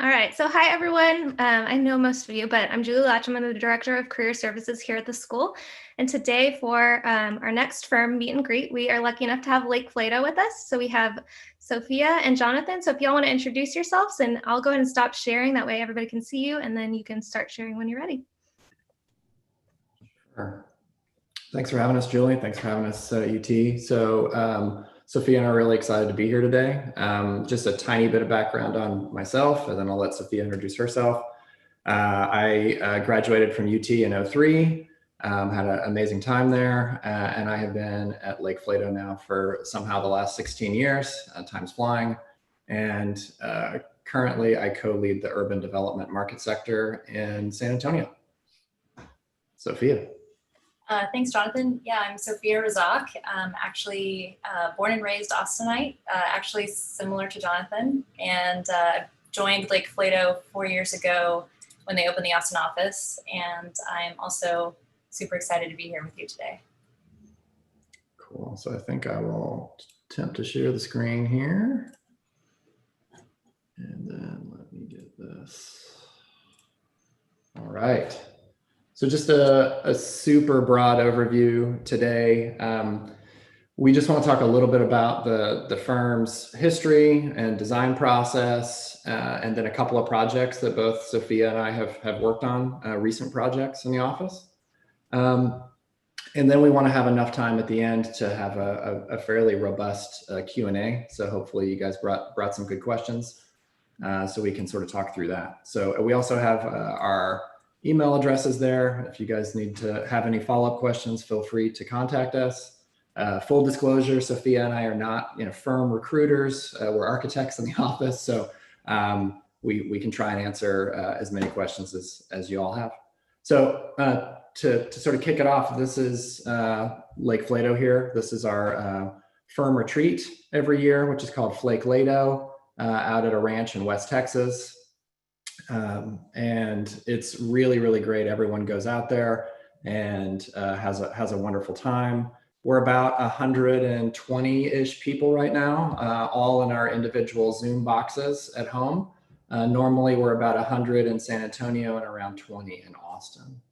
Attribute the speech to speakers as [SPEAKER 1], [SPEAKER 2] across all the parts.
[SPEAKER 1] All right, so hi everyone. I know most of you, but I'm Julie Latcham. I'm the Director of Career Services here at the school. And today for our next firm meet and greet, we are lucky enough to have Lake Flato with us. So we have Sophia and Jonathan. So if y'all want to introduce yourselves, and I'll go ahead and stop sharing. That way everybody can see you, and then you can start sharing when you're ready.
[SPEAKER 2] Sure. Thanks for having us, Julie. Thanks for having us, UT. So Sophia and I are really excited to be here today. Just a tiny bit of background on myself, and then I'll let Sophia introduce herself. I graduated from UT in 2003, had an amazing time there, and I have been at Lake Flato now for somehow the last 16 years, time's flying, and currently I co-lead the urban development market sector in San Antonio. Sophia.
[SPEAKER 3] Thanks, Jonathan. Yeah, I'm Sophia Razak. Actually born and raised Austinite, actually similar to Jonathan, and joined Lake Flato 4 years ago when they opened the Austin office. And I'm also super excited to be here with you today.
[SPEAKER 2] Cool. So I think I will attempt to share the screen here. And then let me get this. All right. So just a super broad overview today. We just want to talk a little bit about the firm's history and design process, and then a couple of projects that both Sophia and I have worked on, recent projects in the office. And then we want to have enough time at the end to have a fairly robust Q&A. So hopefully you guys brought some good questions, so we can sort of talk through that. So we also have our email addresses there. If you guys need to have any follow-up questions, feel free to contact us. Full disclosure, Sophia and I are not firm recruiters. We're architects in the office, so we can try and answer as many questions as you all have. So to sort of kick it off, this is Lake Flato here. This is our firm retreat every year, which is called Flake Lato, out at a ranch in West Texas. And it's really, really great. Everyone goes out there and has a wonderful time. We're about 120-ish people right now, all in our individual Zoom boxes at home. Normally we're about 100 in San Antonio and around 20 in Austin.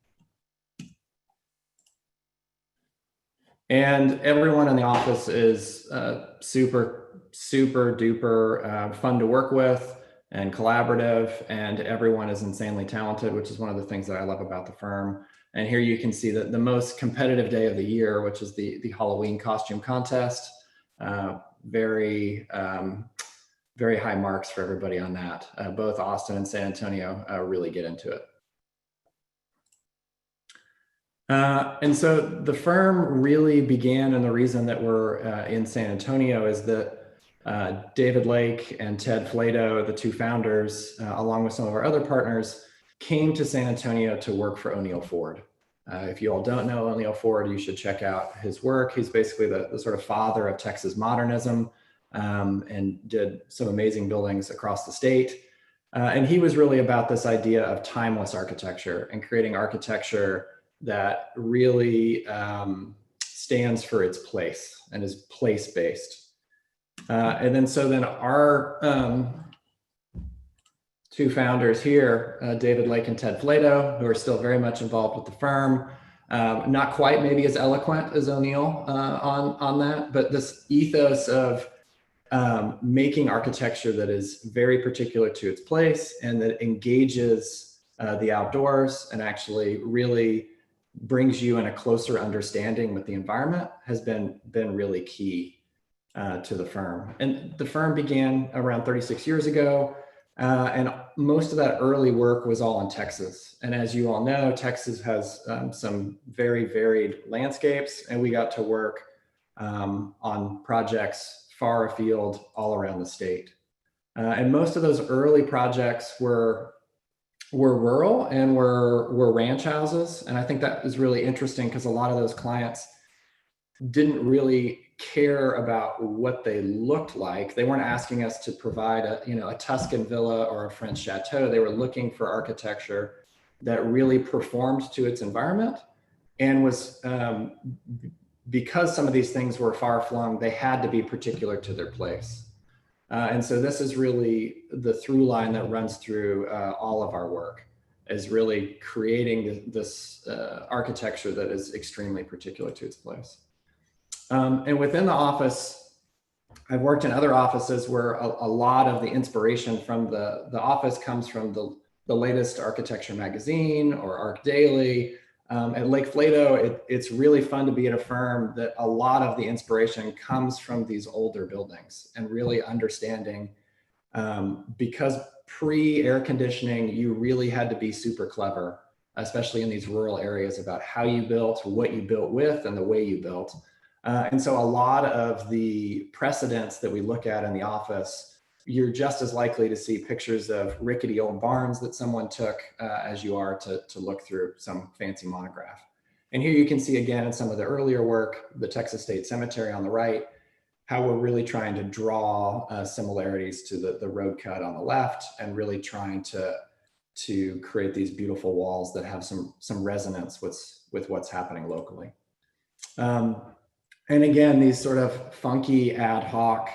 [SPEAKER 2] And everyone in the office is super duper fun to work with and collaborative, and everyone is insanely talented, which is one of the things that I love about the firm. And here you can see that the most competitive day of the year, which is the Halloween costume contest. Very high marks for everybody on that. Both Austin and San Antonio really get into it. And so the firm really began, and the reason that we're in San Antonio is that David Lake and Ted Flato, the two founders, along with some of our other partners, came to San Antonio to work for O'Neill Ford. If you all don't know O'Neill Ford, you should check out his work. He's basically the sort of father of Texas modernism, and did some amazing buildings across the state. And he was really about this idea of timeless architecture and creating architecture that really stands for its place and is place-based. And then our two founders here, David Lake and Ted Flato, who are still very much involved with the firm, not quite maybe as eloquent as O'Neill on that, but this ethos of making architecture that is very particular to its place and that engages the outdoors and actually really brings you in a closer understanding with the environment has been really key to the firm. And the firm began around 36 years ago, and most of that early work was all in Texas. And as you all know, Texas has some very varied landscapes, and we got to work on projects far afield all around the state. And most of those early projects were rural and were ranch houses. And I think that is really interesting because a lot of those clients didn't really care about what they looked like. They weren't asking us to provide a Tuscan villa or a French chateau. They were looking for architecture that really performed to its environment and was, because some of these things were far flung, they had to be particular to their place. And so this is really the through line that runs through all of our work, is really creating this architecture that is extremely particular to its place. And within the office, I've worked in other offices where a lot of the inspiration from the office comes from the latest architecture magazine or Arc Daily. At Lake Flato, it's really fun to be at a firm that a lot of the inspiration comes from these older buildings, and really understanding, because pre-air conditioning, you really had to be super clever, especially in these rural areas, about how you built, what you built with, and the way you built. And so a lot of the precedents that we look at in the office, you're just as likely to see pictures of rickety old barns that someone took as you are to look through some fancy monograph. And here you can see again in some of the earlier work, the Texas State Cemetery on the right, how we're really trying to draw similarities to the road cut on the left, and really trying to create these beautiful walls that have some resonance with what's happening locally. And again, these sort of funky ad hoc,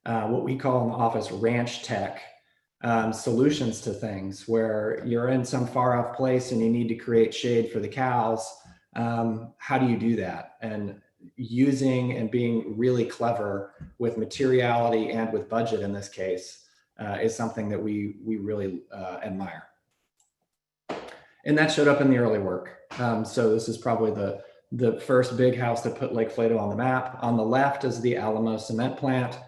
[SPEAKER 2] what we call in the office ranch tech solutions to things, where you're in some far off place and you need to create shade for the cows. How do you do that? And using and being really clever with materiality and with budget in this case is something that we really admire. And that showed up in the early work. So this is probably the first big house that put Lake Flato on the map. On the left is the Alamo cement plant.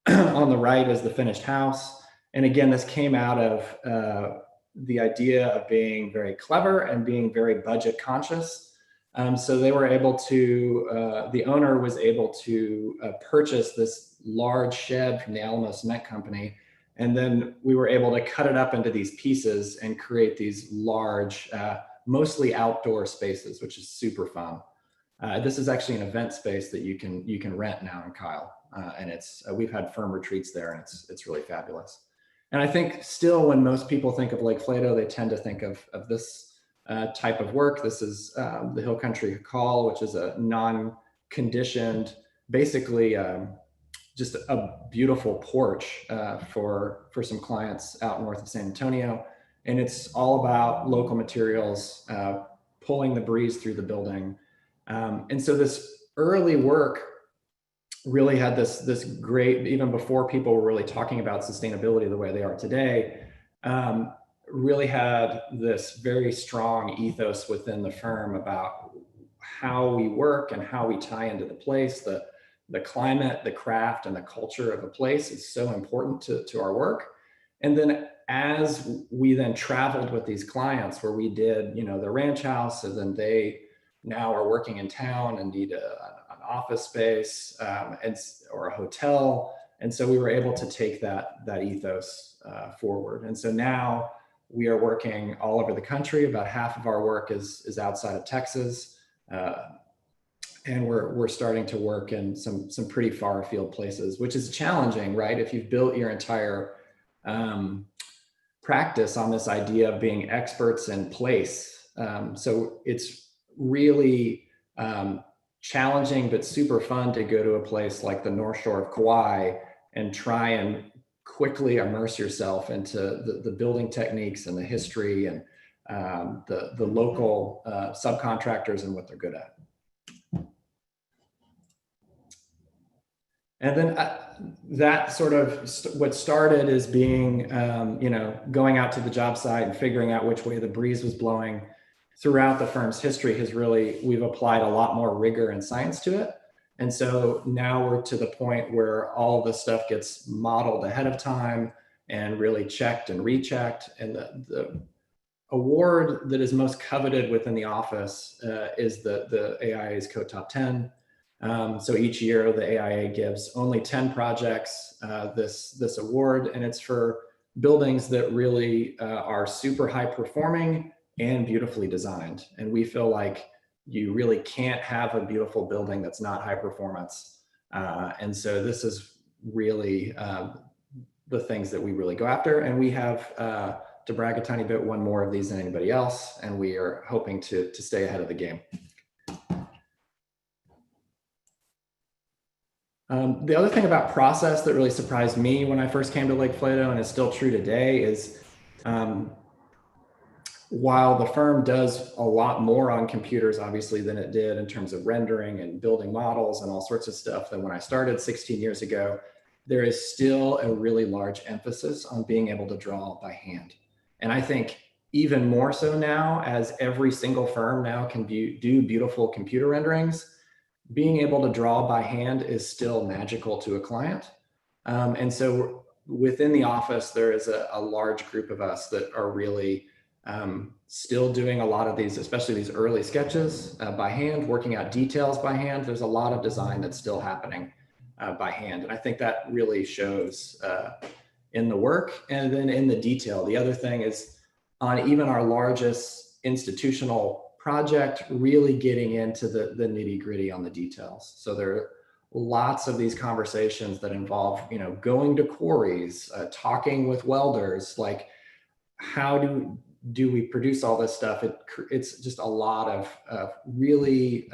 [SPEAKER 2] On the right is the finished house. And again, this came out of the idea of being very clever and being very budget conscious. So they were able to, the owner was able to purchase this large shed from the Alamo Cement Company. And then we were able to cut it up into these pieces and create these large, mostly outdoor spaces, which is super fun. This is actually an event space that you can rent now in Kyle, and it's we've had firm retreats there, and it's really fabulous. And I think still, when most people think of Lake Flato, they tend to think of this type of work. This is the Hill Country Call, which is a non-conditioned, basically just a beautiful porch for some clients out north of San Antonio. And it's all about local materials, pulling the breeze through the building. And so this early work really had this great, even before people were really talking about sustainability the way they are today, really had this very strong ethos within the firm about how we work and how we tie into the place. The climate, the craft, and the culture of a place is so important to our work. And then as we then traveled with these clients, where we did, the ranch house, and then they now are working in town and need an office space or a hotel. And so we were able to take that ethos forward. And so now we are working all over the country. About half of our work is outside of Texas. And we're starting to work in some pretty far afield places, which is challenging, right? If you've built your entire practice on this idea of being experts in place. So it's really challenging, but super fun to go to a place like the North Shore of Kauai and try and quickly immerse yourself into the building techniques and the history and the local subcontractors and what they're good at. And then that sort of what started as being, going out to the job site and figuring out which way the breeze was blowing throughout the firm's history has really, we've applied a lot more rigor and science to it. And so now we're to the point where all of this stuff gets modeled ahead of time and really checked and rechecked. And the award that is most coveted within the office is the AIA's Code Top 10. So each year the AIA gives only 10 projects this award, and it's for buildings that really are super high performing and beautifully designed. And we feel like you really can't have a beautiful building that's not high performance. And so this is really the things that we really go after. And we have, to brag a tiny bit, one more of these than anybody else. And we are hoping to stay ahead of the game. The other thing about process that really surprised me when I first came to Lake Flato, and is still true today, is while the firm does a lot more on computers, obviously, than it did in terms of rendering and building models and all sorts of stuff than when I started 16 years ago, there is still a really large emphasis on being able to draw by hand. And I think even more so now, as every single firm now can do beautiful computer renderings, being able to draw by hand is still magical to a client. And so within the office, there is a large group of us that are really still doing a lot of these, especially these early sketches by hand, working out details by hand. There's a lot of design that's still happening by hand. And I think that really shows in the work and then in the detail. The other thing is on even our largest institutional project, really getting into the nitty gritty on the details. So there are lots of these conversations that involve, going to quarries, talking with welders, like how do we produce all this stuff? It's just a lot of really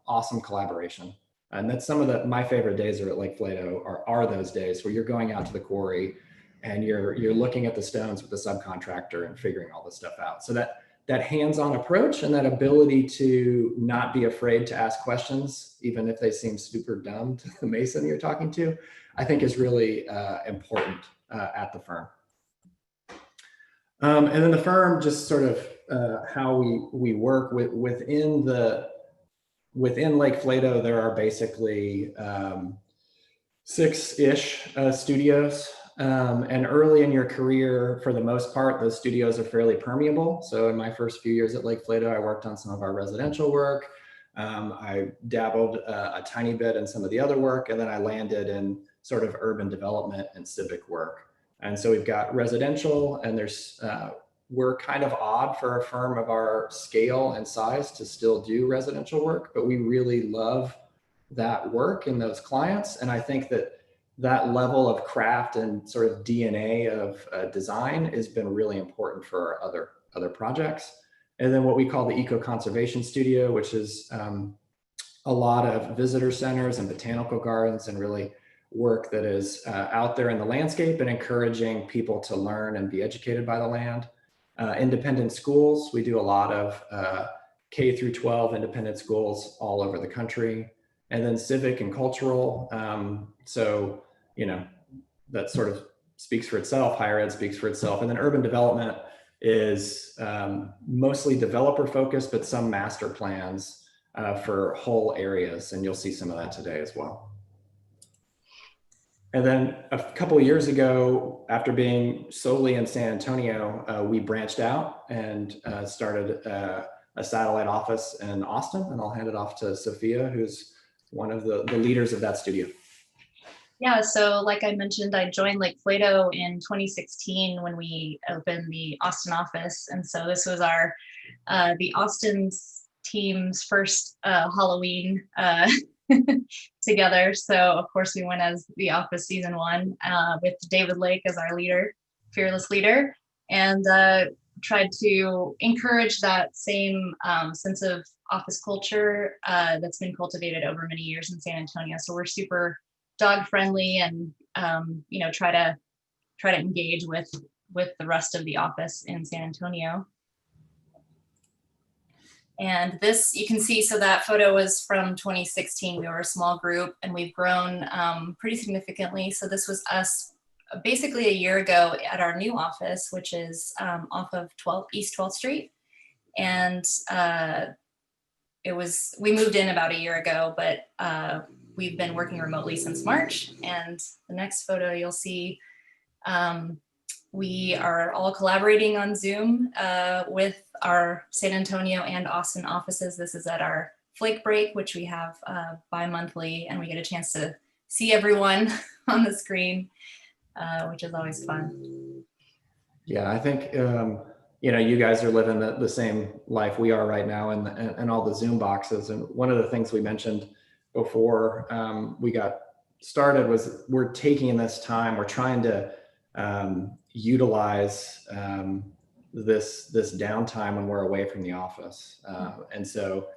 [SPEAKER 2] awesome collaboration. And that's some of my favorite days are at Lake Flato are those days where you're going out to the quarry and you're looking at the stones with the subcontractor and figuring all this stuff out. So that hands-on approach and that ability to not be afraid to ask questions, even if they seem super dumb to the mason you're talking to, I think is really important at the firm. And then the firm, just sort of how we work within Lake Flato, there are basically 6-ish studios. And early in your career, for the most part, those studios are fairly permeable. So in my first few years at Lake Flato, I worked on some of our residential work. I dabbled a tiny bit in some of the other work, and then I landed in sort of urban development and civic work. And so we've got residential, and we're kind of odd for a firm of our scale and size to still do residential work, but we really love that work and those clients. And I think that level of craft and sort of DNA of design has been really important for our other projects. And then what we call the eco-conservation studio, which is a lot of visitor centers and botanical gardens and really work that is out there in the landscape and encouraging people to learn and be educated by the land. Independent schools, we do a lot of K through 12 independent schools all over the country. And then civic and cultural. So, that sort of speaks for itself. Higher ed speaks for itself. And then urban development is mostly developer focused, but some master plans for whole areas. And you'll see some of that today as well. And then a couple of years ago, after being solely in San Antonio, we branched out and started a satellite office in Austin. And I'll hand it off to Sophia, who's one of the leaders of that studio.
[SPEAKER 3] Yeah, so like I mentioned, I joined Lake Flato in 2016 when we opened the Austin office. And so this was the Austin team's first Halloween together. So of course we went as the office season 1 with David Lake as our leader, fearless leader, and tried to encourage that same sense of office culture that's been cultivated over many years in San Antonio. So we're super dog friendly and try to engage with the rest of the office in San Antonio. And this you can see, so that photo was from 2016. We were a small group and we've grown pretty significantly. So this was us basically a year ago at our new office, which is off of East 12th Street. And we moved in about a year ago, but we've been working remotely since March. And the next photo you'll see, we are all collaborating on Zoom with our San Antonio and Austin offices. This is at our Flake Break, which we have bi-monthly, and we get a chance to see everyone on the screen, which is always fun.
[SPEAKER 2] Yeah, I think you guys are living the same life we are right now, and all the Zoom boxes. And one of the things we mentioned before we got started was we're taking this time. We're trying to utilize this downtime when we're away from the office, and so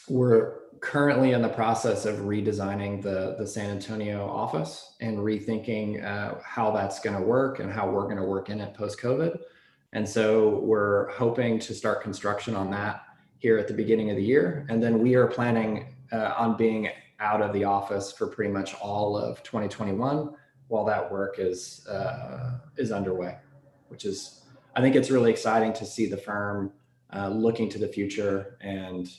[SPEAKER 2] we're currently in the process of redesigning the San Antonio office and rethinking how that's going to work and how we're going to work in it post-COVID. And so we're hoping to start construction on that here at the beginning of the year. And then we are planning on being out of the office for pretty much all of 2021 while that work is underway, which is, I think it's really exciting to see the firm looking to the future and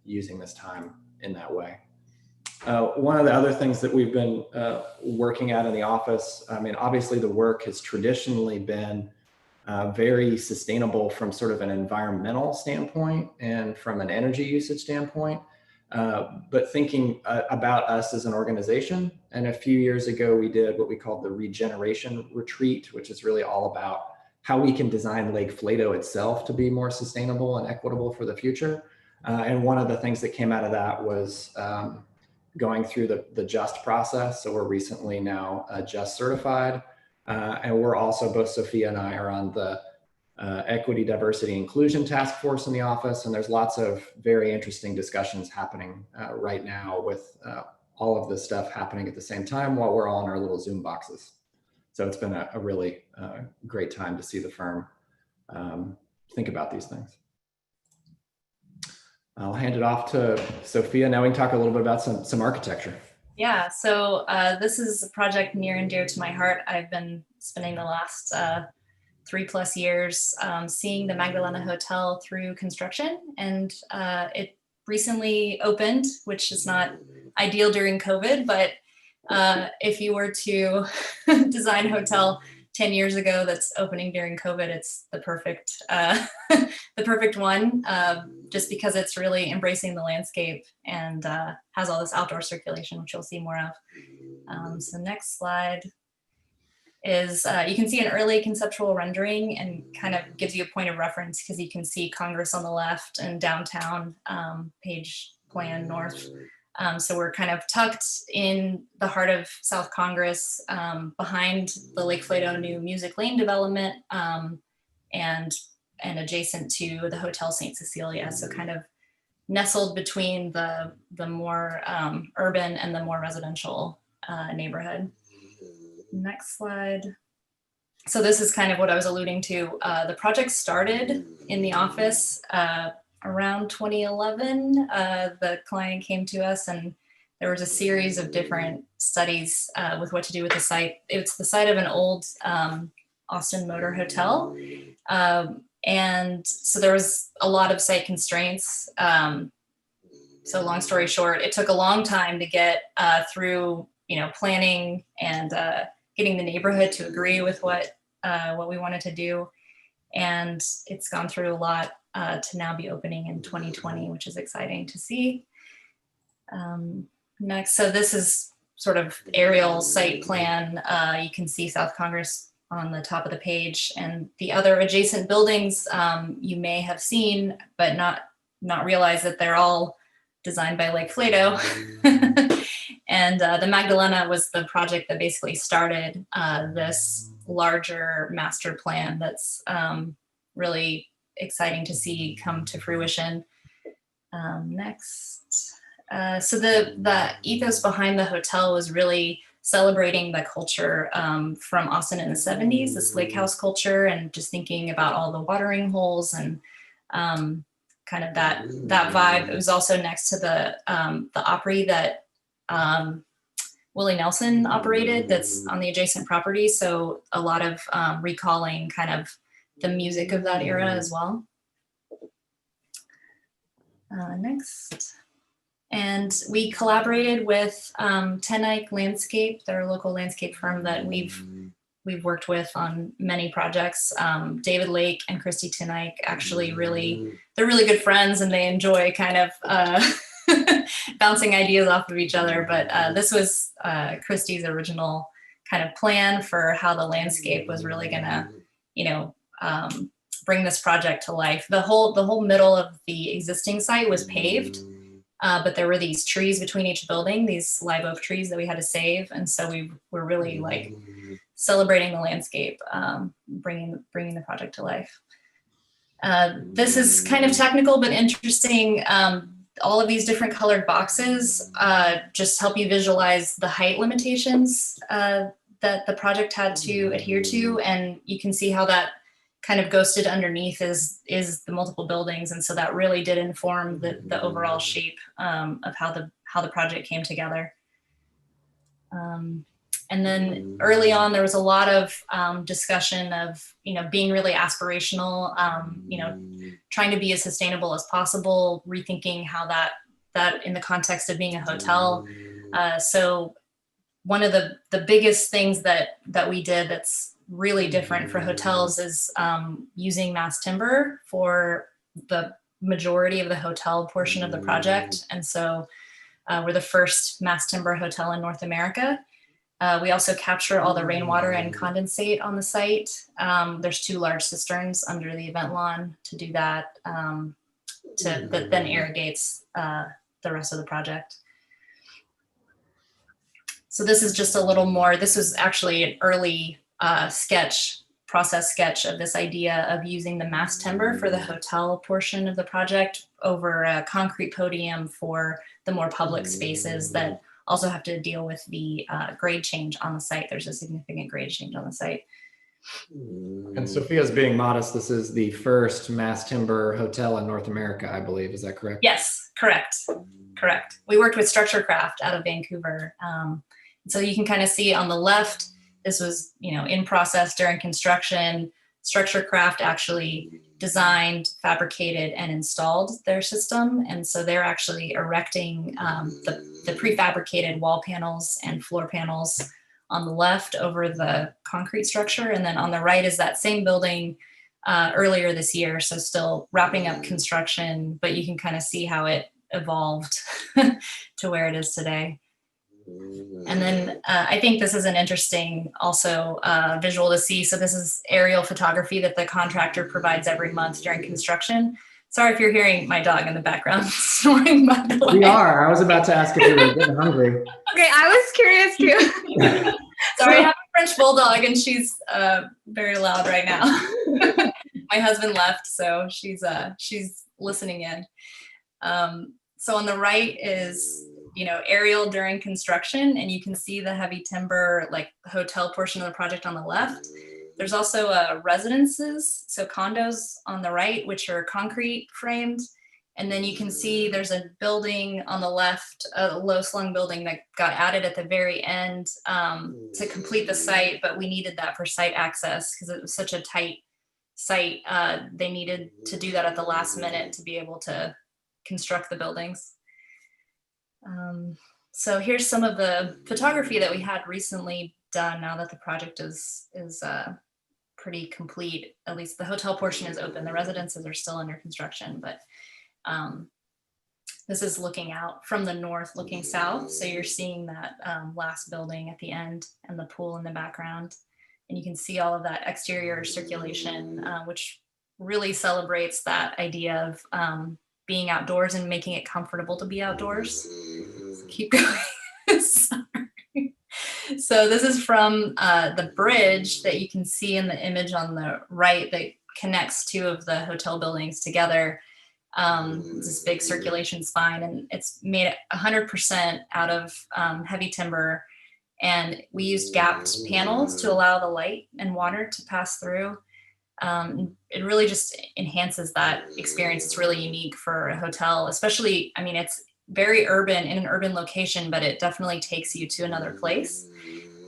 [SPEAKER 2] using this time in that way. One of the other things that we've been working at in the office, I mean, obviously the work has traditionally been very sustainable from sort of an environmental standpoint and from an energy usage standpoint, but thinking about us as an organization. And a few years ago, we did what we called the Regeneration Retreat, which is really all about how we can design Lake Flato itself to be more sustainable and equitable for the future. And one of the things that came out of that was going through the JUST process. So we're recently now JUST certified. And we're also, both Sophia and I are on the Equity, Diversity, Inclusion Task Force in the office. And there's lots of very interesting discussions happening right now with all of this stuff happening at the same time while we're all in our little Zoom boxes. So it's been a really great time to see the firm think about these things. I'll hand it off to Sophia. Now we can talk a little bit about some architecture.
[SPEAKER 3] Yeah, so this is a project near and dear to my heart. I've been spending the last 3+ years seeing the Magdalena Hotel through construction, and it recently opened, which is not ideal during COVID, but if you were to design a hotel 10 years ago that's opening during COVID, it's the perfect the perfect one, just because it's really embracing the landscape and has all this outdoor circulation, which you'll see more of. So next slide is, you can see an early conceptual rendering and kind of gives you a point of reference because you can see Congress on the left and downtown Page Plan North. So we're kind of tucked in the heart of South Congress, behind the Lake Flato new Music Lane development, and adjacent to the Hotel St. Cecilia. So kind of nestled between the more urban and the more residential neighborhood. Next slide. So this is kind of what I was alluding to. The project started in the office around 2011. The client came to us and there was a series of different studies with what to do with the site. It's the site of an old Austin Motor Hotel. And so there was a lot of site constraints. So long story short, it took a long time to get through, planning and getting the neighborhood to agree with what we wanted to do. And it's gone through a lot to now be opening in 2020, which is exciting to see. Next, so this is sort of aerial site plan. You can see South Congress on the top of the page, and the other adjacent buildings you may have seen, but not realize that they're all designed by Lake Flato. And the Magdalena was the project that basically started this larger master plan that's really exciting to see come to fruition. Next. So the ethos behind the hotel was really celebrating the culture from Austin in the 70s, this lake house culture, and just thinking about all the watering holes and kind of that vibe. It was also next to the Opry that Willie Nelson operated that's on the adjacent property. So a lot of recalling kind of the music of that era as well. Next. And we collaborated with Tenike Landscape, they're a local landscape firm that we've worked with on many projects. David Lake and Christy Tenike actually they're really good friends, and they enjoy kind of bouncing ideas off of each other. But this was Christy's original kind of plan for how the landscape was really gonna, bring this project to life. The whole middle of the existing site was paved. But there were these trees between each building, these live oak trees that we had to save. And so we were really like celebrating the landscape, bringing the project to life. This is kind of technical, but interesting. all of these different colored boxes just help you visualize the height limitations that the project had to adhere to. And you can see how that kind of ghosted underneath is the multiple buildings. And so that really did inform the overall shape of how the project came together. And then early on, there was a lot of discussion of, being really aspirational, trying to be as sustainable as possible, rethinking how that in the context of being a hotel. So one of the biggest things that we did that's really different for hotels is using mass timber for the majority of the hotel portion of the project. And so we're the first mass timber hotel in North America. We also capture all the rainwater and condensate on the site. There's 2 large cisterns under the event lawn to do that, that then irrigates the rest of the project. So this is just a little more, this was actually an early process sketch of this idea of using the mass timber for the hotel portion of the project over a concrete podium for the more public spaces that also have to deal with the grade change on the site. There's a significant grade change on the site.
[SPEAKER 2] And Sophia's being modest. This is the first mass timber hotel in North America, I believe. Is that correct?
[SPEAKER 3] Yes, correct. We worked with Structure Craft out of Vancouver. So you can kind of see on the left, this was, in process during construction. Structure Craft actually designed, fabricated, and installed their system. And so they're actually erecting the prefabricated wall panels and floor panels on the left over the concrete structure. And then on the right is that same building earlier this year. So still wrapping up construction, but you can kind of see how it evolved to where it is today. And then I think this is an interesting also visual to see. So this is aerial photography that the contractor provides every month during construction. Sorry if you're hearing my dog in the background snoring, by the way.
[SPEAKER 2] We are. I was about to ask if you were getting hungry.
[SPEAKER 1] Okay, I was curious too.
[SPEAKER 3] Sorry, I have a French bulldog and she's very loud right now. My husband left, so she's listening in. So on the right is aerial during construction, and you can see the heavy timber, like hotel portion of the project on the left. There's also residences, so condos on the right, which are concrete framed. And then you can see there's a building on the left, a low slung building that got added at the very end to complete the site, but we needed that for site access because it was such a tight site. They needed to do that at the last minute to be able to construct the buildings. So here's some of the photography that we had recently done now that the project is pretty complete. At least the hotel portion is open. The residences are still under construction, but this is looking out from the north, looking south. So you're seeing that last building at the end and the pool in the background. And you can see all of that exterior circulation, which really celebrates that idea of being outdoors and making it comfortable to be outdoors. So keep going. Sorry. So this is from the bridge that you can see in the image on the right that connects 2 of the hotel buildings together. This big circulation spine, and it's made 100% out of heavy timber. And we used gapped panels to allow the light and water to pass through. It really just enhances that experience. It's really unique for a hotel, especially, I mean, it's very urban in an urban location, but it definitely takes you to another place.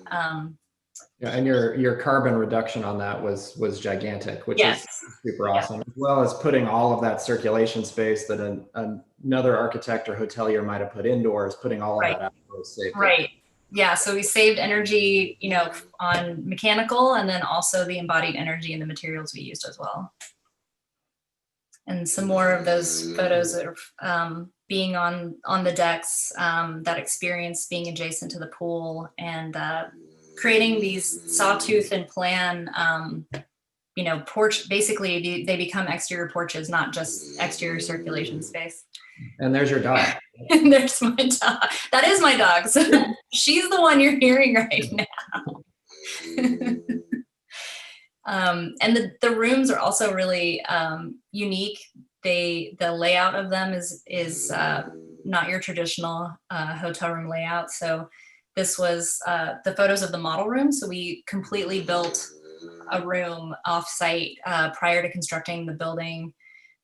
[SPEAKER 2] Yeah, and your carbon reduction on that was gigantic, which is super awesome, as well as putting all of that circulation space that another architect or hotelier might have put indoors, putting all of that outdoors safe.
[SPEAKER 3] Right. Yeah, so we saved energy, on mechanical, and then also the embodied energy in the materials we used as well. And some more of those photos of being on the decks, that experience being adjacent to the pool, and creating these sawtooth and plan, porch. Basically, they become exterior porches, not just exterior circulation space. And
[SPEAKER 2] there's your dog.
[SPEAKER 3] And there's my dog. That is my dog. So she's the one you're hearing right now. And the rooms are also really unique. the layout of them is not your traditional hotel room layout. So this was the photos of the model room. So we completely built a room off-site prior to constructing the building,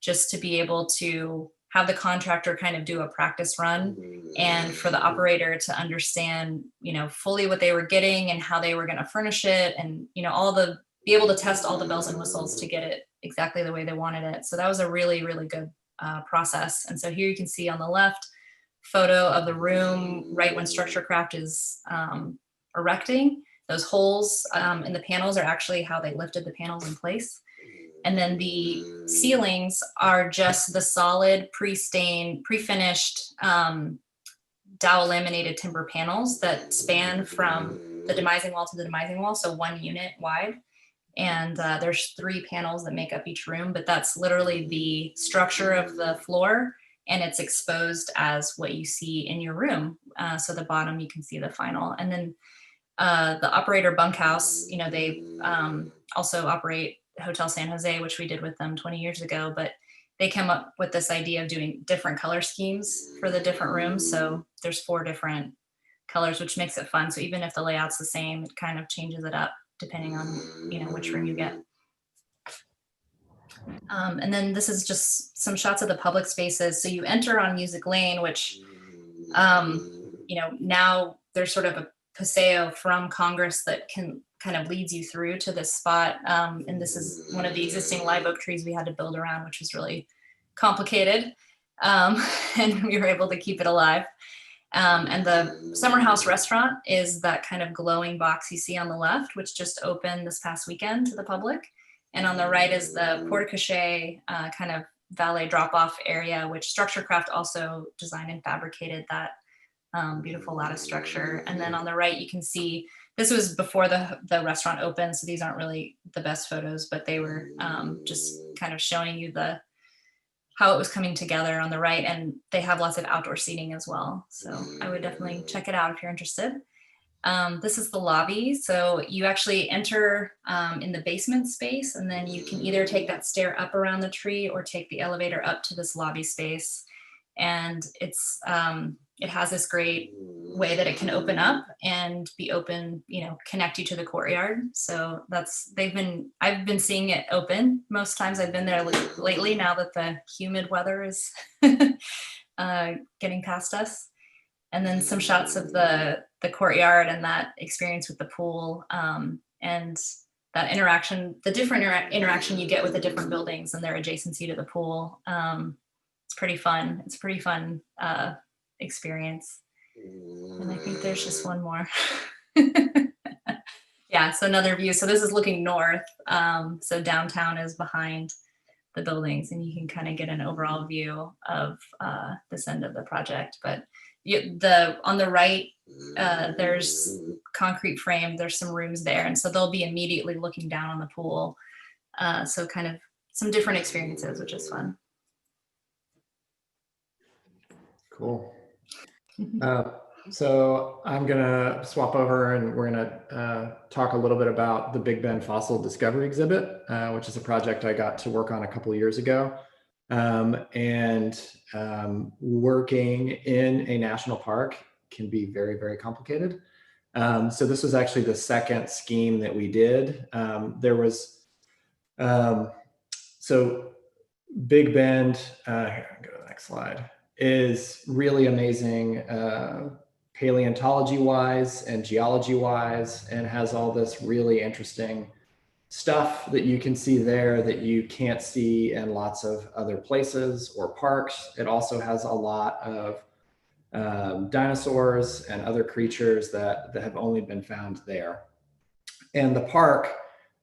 [SPEAKER 3] just to be able to have the contractor kind of do a practice run and for the operator to understand, fully what they were getting and how they were going to furnish it, and, be able to test all the bells and whistles to get it exactly the way they wanted it. So that was a really, really good process. And so here you can see on the left photo of the room right when StructureCraft is erecting. Those holes in the panels are actually how they lifted the panels in place. And then the ceilings are just the solid, pre-stained, pre-finished dowel laminated timber panels that span from the demising wall to the demising wall, so 1 unit wide. And there's 3 panels that make up each room, but that's literally the structure of the floor, and it's exposed as what you see in your room. So the bottom, you can see the final. And then the operator bunkhouse, they also operate Hotel San Jose, which we did with them 20 years ago, but they came up with this idea of doing different color schemes for the different rooms. So there's 4 different colors, which makes it fun. So even if the layout's the same, it kind of changes it up depending on, which room you get. And then this is just some shots of the public spaces. So you enter on Music Lane, which, now there's sort of a paseo from Congress that kind of leads you through to this spot. And this is one of the existing live oak trees we had to build around, which was really complicated. And we were able to keep it alive. And the Summer House restaurant is that kind of glowing box you see on the left, which just opened this past weekend to the public. And on the right is the porte-cochere kind of valet drop-off area, which StructureCraft also designed and fabricated that beautiful lattice structure. And then on the right, you can see, this was before the restaurant opened, so these aren't really the best photos, but they were just kind of showing you how it was coming together on the right. And they have lots of outdoor seating as well. So I would definitely check it out if you're interested. This is the lobby. So you actually enter in the basement space, and then you can either take that stair up around the tree or take the elevator up to this lobby space. And it has this great way that it can open up and be open, connect you to the courtyard. So I've been seeing it open most times I've been there lately, now that the humid weather is getting past us. And then some shots of the courtyard and that experience with the pool, and that interaction, the different interaction you get with the different buildings and their adjacency to the pool. It's pretty fun. It's a pretty fun experience. And I think there's just one more. Yeah, so another view. So this is looking north. So downtown is behind the buildings, and you can kind of get an overall view of this end of the project. But on the right, there's concrete frame. There's some rooms there, and so they'll be immediately looking down on the pool. So kind of some different experiences, which is fun.
[SPEAKER 2] Cool. So I'm gonna swap over, and we're gonna talk a little bit about the Big Bend Fossil Discovery Exhibit, which is a project I got to work on a couple of years ago. Working in a national park can be very, very complicated. So this was actually the second scheme that we did. So Big Bend, here, I'll go to the next slide, is really amazing paleontology wise and geology wise, and has all this really interesting stuff that you can see there that you can't see in lots of other places or parks. It also has a lot of dinosaurs and other creatures that have only been found there. And the park,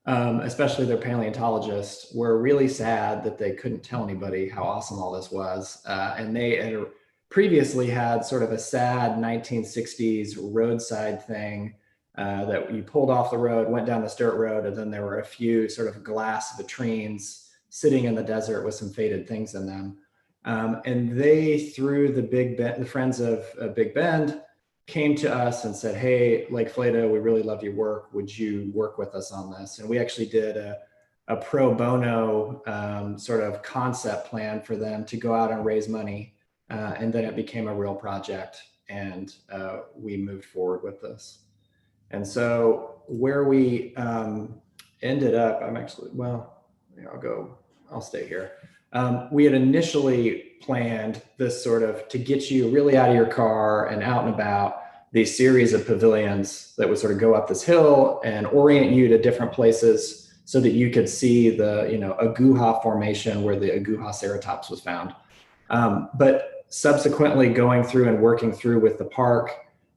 [SPEAKER 2] especially their paleontologists, were really sad that they couldn't tell anybody how awesome all this was. And they had previously had sort of a sad 1960s roadside thing that you pulled off the road, went down this dirt road, and then there were a few sort of glass vitrines sitting in the desert with some faded things in them. And they, through the Friends of Big Bend, came to us and said, "Hey, Lake Flato, we really love your work. Would you work with us on this?" And we actually did a pro bono sort of concept plan for them to go out and raise money. And then it became a real project, and we moved forward with this. And so where we ended up, I'll stay here. We had initially planned this sort of to get you really out of your car and out and about, these series of pavilions that would sort of go up this hill and orient you to different places so that you could see the, Aguja formation where the Aguja ceratops was found. But subsequently going through and working through with the park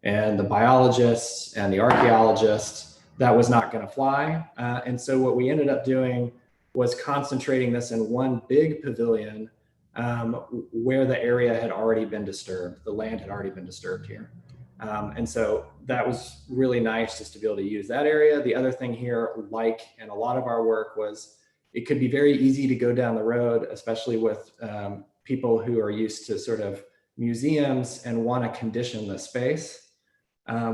[SPEAKER 2] and the biologists and the archaeologists, that was not going to fly. And so what we ended up doing was concentrating this in one big pavilion where the area had already been disturbed. The land had already been disturbed here. And so that was really nice just to be able to use that area. The other thing here, like in a lot of our work, was it could be very easy to go down the road, especially with people who are used to sort of museums and want to condition the space,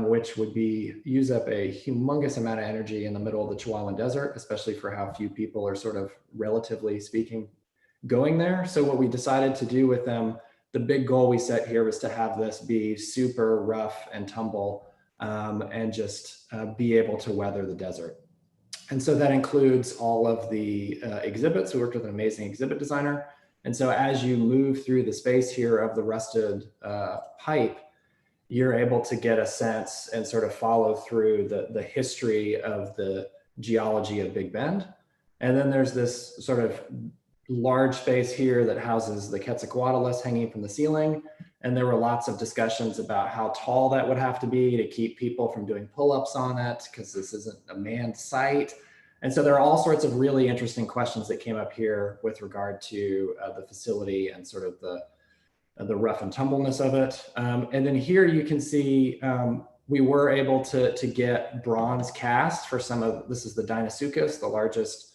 [SPEAKER 2] which would use up a humongous amount of energy in the middle of the Chihuahuan Desert, especially for how few people are sort of relatively speaking going there. So what we decided to do with them, the big goal we set here was to have this be super rough and tumble and just be able to weather the desert. And so that includes all of the exhibits. We worked with an amazing exhibit designer. And so as you move through the space here of the rusted pipe, you're able to get a sense and sort of follow through the history of the geology of Big Bend. And then there's this sort of large space here that houses the Quetzalcoatlus hanging from the ceiling. And there were lots of discussions about how tall that would have to be to keep people from doing pull-ups on it, because this isn't a manned site. And so there are all sorts of really interesting questions that came up here with regard to the facility and sort of the rough and tumbleness of it. And then here you can see we were able to get bronze cast for this is the Deinosuchus, the largest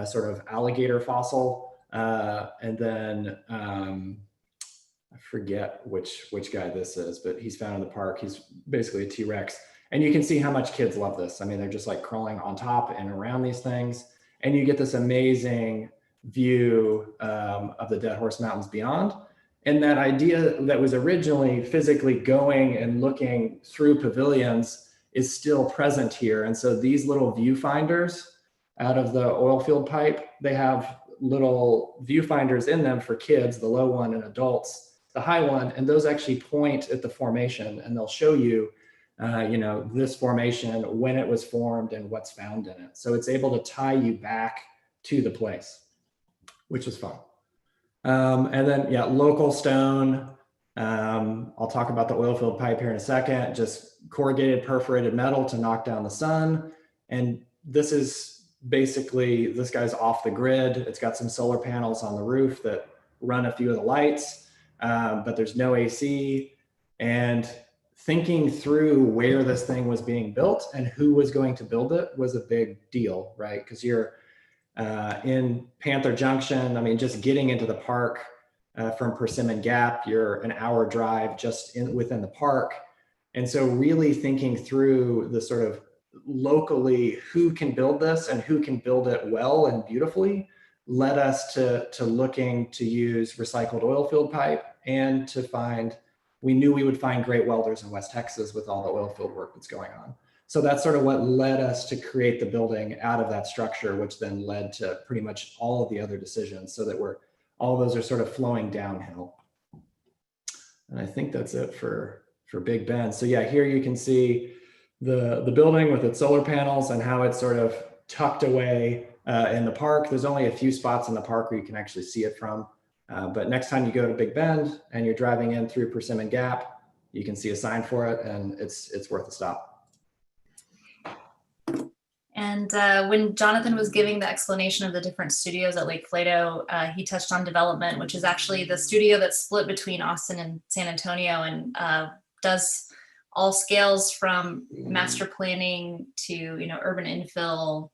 [SPEAKER 2] sort of alligator fossil. And then I forget which guy this is, but he's found in the park. He's basically a T-Rex. And you can see how much kids love this. I mean, they're just like crawling on top and around these things. And you get this amazing view of the Dead Horse Mountains beyond. And that idea that was originally physically going and looking through pavilions is still present here. And so these little viewfinders out of the oil field pipe, they have little viewfinders in them for kids, the low one, and adults, the high one. And those actually point at the formation, and they'll show you, this formation, when it was formed and what's found in it. So it's able to tie you back to the place, which is fun. And then, local stone. I'll talk about the oil field pipe here in a second, just corrugated perforated metal to knock down the sun. And this is basically, this guy's off the grid. It's got some solar panels on the roof that run a few of the lights, but there's no AC. And thinking through where this thing was being built and who was going to build it was a big deal, right? Because you're in Panther Junction. I mean, just getting into the park from Persimmon Gap, you're an hour drive just within the park. And so really thinking through the sort of locally who can build this and who can build it well and beautifully led us to looking to use recycled oil field pipe, and to find, we knew we would find great welders in West Texas with all the oil field work that's going on. So that's sort of what led us to create the building out of that structure, which then led to pretty much all of the other decisions, so that all of those are sort of flowing downhill. And I think that's it for Big Bend. So yeah, here you can see the building with its solar panels and how it's sort of tucked away in the park. There's only a few spots in the park where you can actually see it from. But next time you go to Big Bend and you're driving in through Persimmon Gap, you can see a sign for it, and it's worth a stop.
[SPEAKER 3] And when Jonathan was giving the explanation of the different studios at Lake Flato, he touched on development, which is actually the studio that's split between Austin and San Antonio, and does all scales from master planning to urban infill,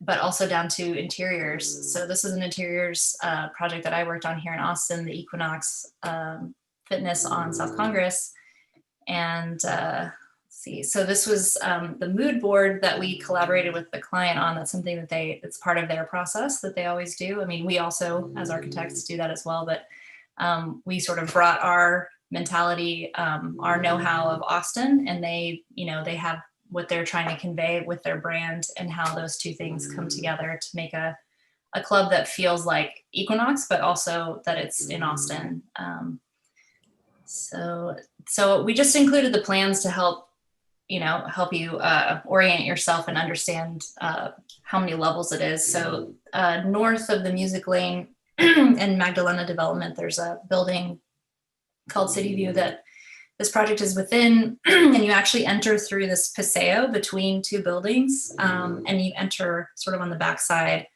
[SPEAKER 3] but also down to interiors. So this is an interiors project that I worked on here in Austin, the Equinox Fitness on South Congress. And let's see. So this was the mood board that we collaborated with the client on. That's something that it's part of their process that they always do. I mean, we also as architects do that as well, but we sort of brought our mentality, our know-how of Austin, and they have what they're trying to convey with their brand and how those two things come together to make a club that feels like Equinox, but also that it's in Austin. So we just included the plans to help you orient yourself and understand how many levels it is. So north of the Music Lane and Magdalena development, there's a building called City View that this project is within, and you actually enter through this paseo between two buildings, and you enter sort of on the backside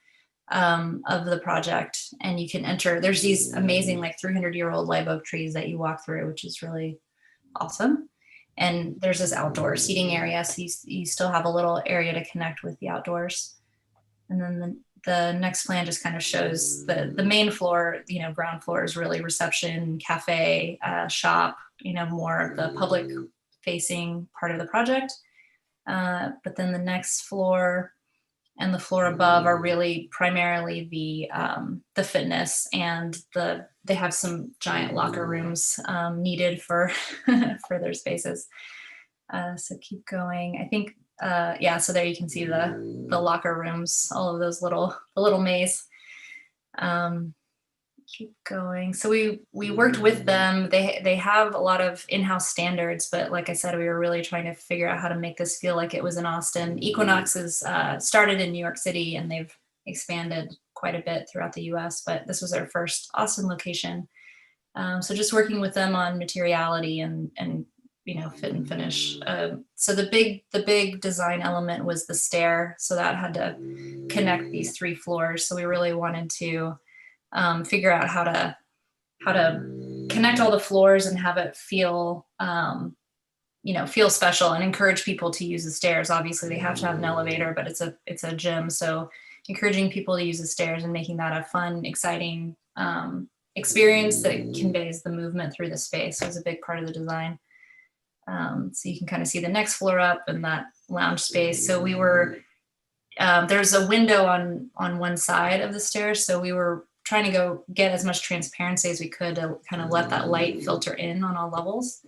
[SPEAKER 3] of the project, and you can enter. There's these amazing like 300-year-old live oak trees that you walk through, which is really awesome. And there's this outdoor seating area, so you still have a little area to connect with the outdoors. And then the next plan just kind of shows the main floor, ground floor is really reception, cafe, shop, more of the public facing part of the project. But then the next floor and the floor above are really primarily the fitness, and they have some giant locker rooms needed for for their spaces. So keep going. I think so there you can see the locker rooms, all of those the little maze. Keep going. So we worked with them. They have a lot of in-house standards, but like I said, we were really trying to figure out how to make this feel like it was in Austin. Equinox is started in New York City, and they've expanded quite a bit throughout the US, but this was our first Austin location. So just working with them on materiality and fit and finish. So the big design element was the stair. So that had to connect these 3 floors. So we really wanted to figure out how to connect all the floors and have it feel, feel special and encourage people to use the stairs. Obviously they have to have an elevator, but it's a gym. So encouraging people to use the stairs and making that a fun, exciting experience that conveys the movement through the space was a big part of the design. So you can kind of see the next floor up and that lounge space. So we were, there's a window on one side of the stairs. So we were trying to go get as much transparency as we could to kind of let that light filter in on all levels.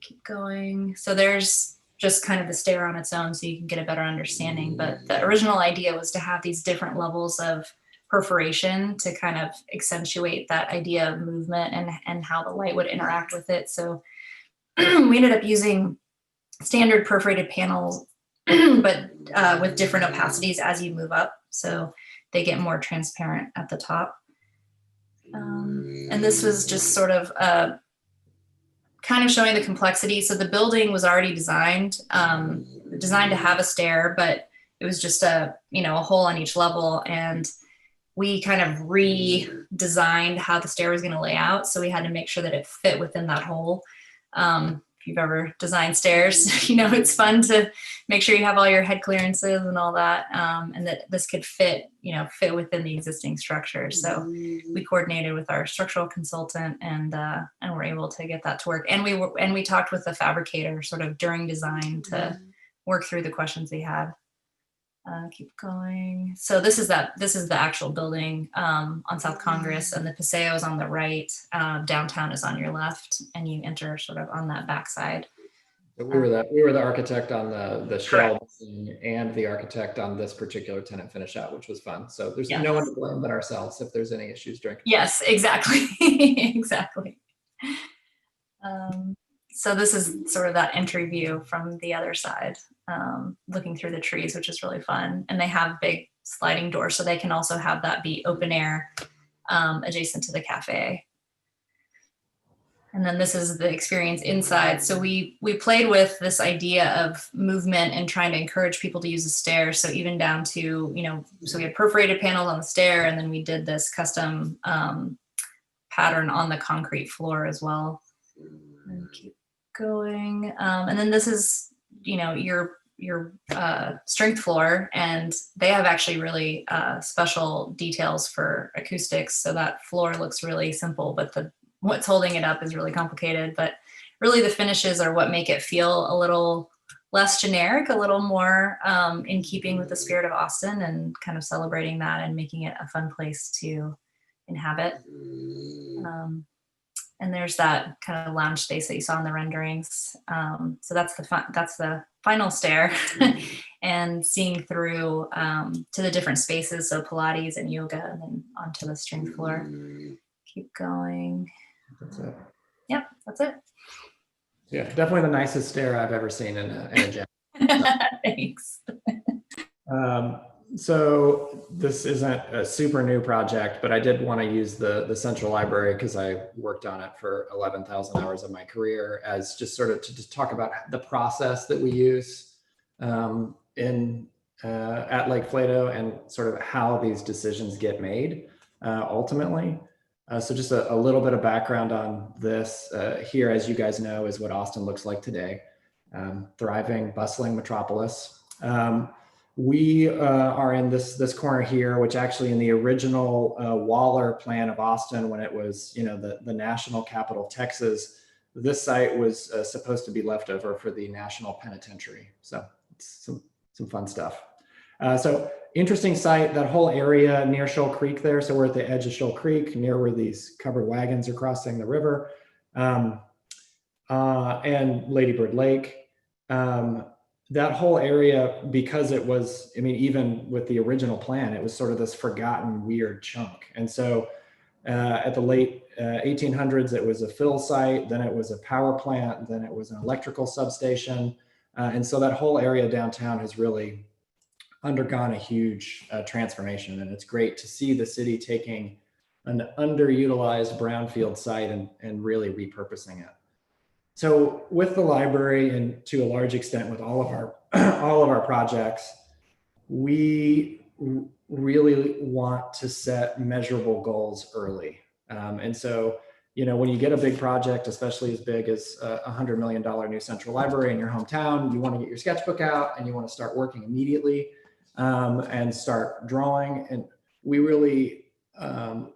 [SPEAKER 3] Keep going. So there's just kind of the stair on its own so you can get a better understanding. But the original idea was to have these different levels of perforation to kind of accentuate that idea of movement and how the light would interact with it. So we ended up using standard perforated panels, but with different opacities as you move up. So they get more transparent at the top. And this was just sort of kind of showing the complexity. So the building was already designed to have a stair, but it was just a hole on each level. And we kind of redesigned how the stair was going to lay out. So we had to make sure that it fit within that hole. If you've ever designed stairs, it's fun to make sure you have all your head clearances and all that, and that this could fit within the existing structure. So we coordinated with our structural consultant and were able to get that to work. And we talked with the fabricator sort of during design to work through the questions they had. Keep going. So this is the actual building on South Congress, and the paseo is on the right. Downtown is on your left, and you enter sort of on that backside.
[SPEAKER 2] So we were the architect on the shell and the architect on this particular tenant finish out, which was fun. So there's no one to blame but ourselves if there's any issues during.
[SPEAKER 3] Yes, exactly. Exactly. So this is sort of that entry view from the other side, looking through the trees, which is really fun. And they have big sliding doors, so they can also have that be open air adjacent to the cafe. And then this is the experience inside. So we played with this idea of movement and trying to encourage people to use the stairs. So even down to, so we had perforated panels on the stair, and then we did this custom pattern on the concrete floor as well. And keep going. And then this is, your strength floor, and they have actually really special details for acoustics. So that floor looks really simple, but what's holding it up is really complicated. But really the finishes are what make it feel a little less generic, a little more in keeping with the spirit of Austin, and kind of celebrating that and making it a fun place to inhabit. And there's that kind of lounge space that you saw in the renderings. So that's the final stair, and seeing through to the different spaces. So Pilates and yoga, and then onto the string floor. Keep going.
[SPEAKER 2] That's it.
[SPEAKER 3] Yep, that's it.
[SPEAKER 2] Yeah, definitely the nicest stair I've ever seen in a gym.
[SPEAKER 3] Thanks.
[SPEAKER 2] So this isn't a super new project, but I did want to use the central library because I worked on it for 11,000 hours of my career, as just sort of to just talk about the process that we use at Lake Flato, and sort of how these decisions get made ultimately. So just a little bit of background on this. Here, as you guys know, is what Austin looks like today. Thriving, bustling metropolis. We are in this corner here, which actually in the original Waller plan of Austin, when it was, the national capital of Texas, this site was supposed to be left over for the National Penitentiary. So it's some fun stuff. So interesting site, that whole area near Shoal Creek there. So we're at the edge of Shoal Creek, near where these covered wagons are crossing the river, and Lady Bird Lake. That whole area, because it was, even with the original plan, it was sort of this forgotten weird chunk. And so at the late 1800s, it was a fill site, then it was a power plant, then it was an electrical substation. And so that whole area downtown has really undergone a huge transformation. And it's great to see the city taking an underutilized brownfield site and really repurposing it. So with the library, and to a large extent with all of our projects, we really want to set measurable goals early. And so, when you get a big project, especially as big as a $100 million new central library in your hometown, you want to get your sketchbook out and you want to start working immediately and start drawing. And we really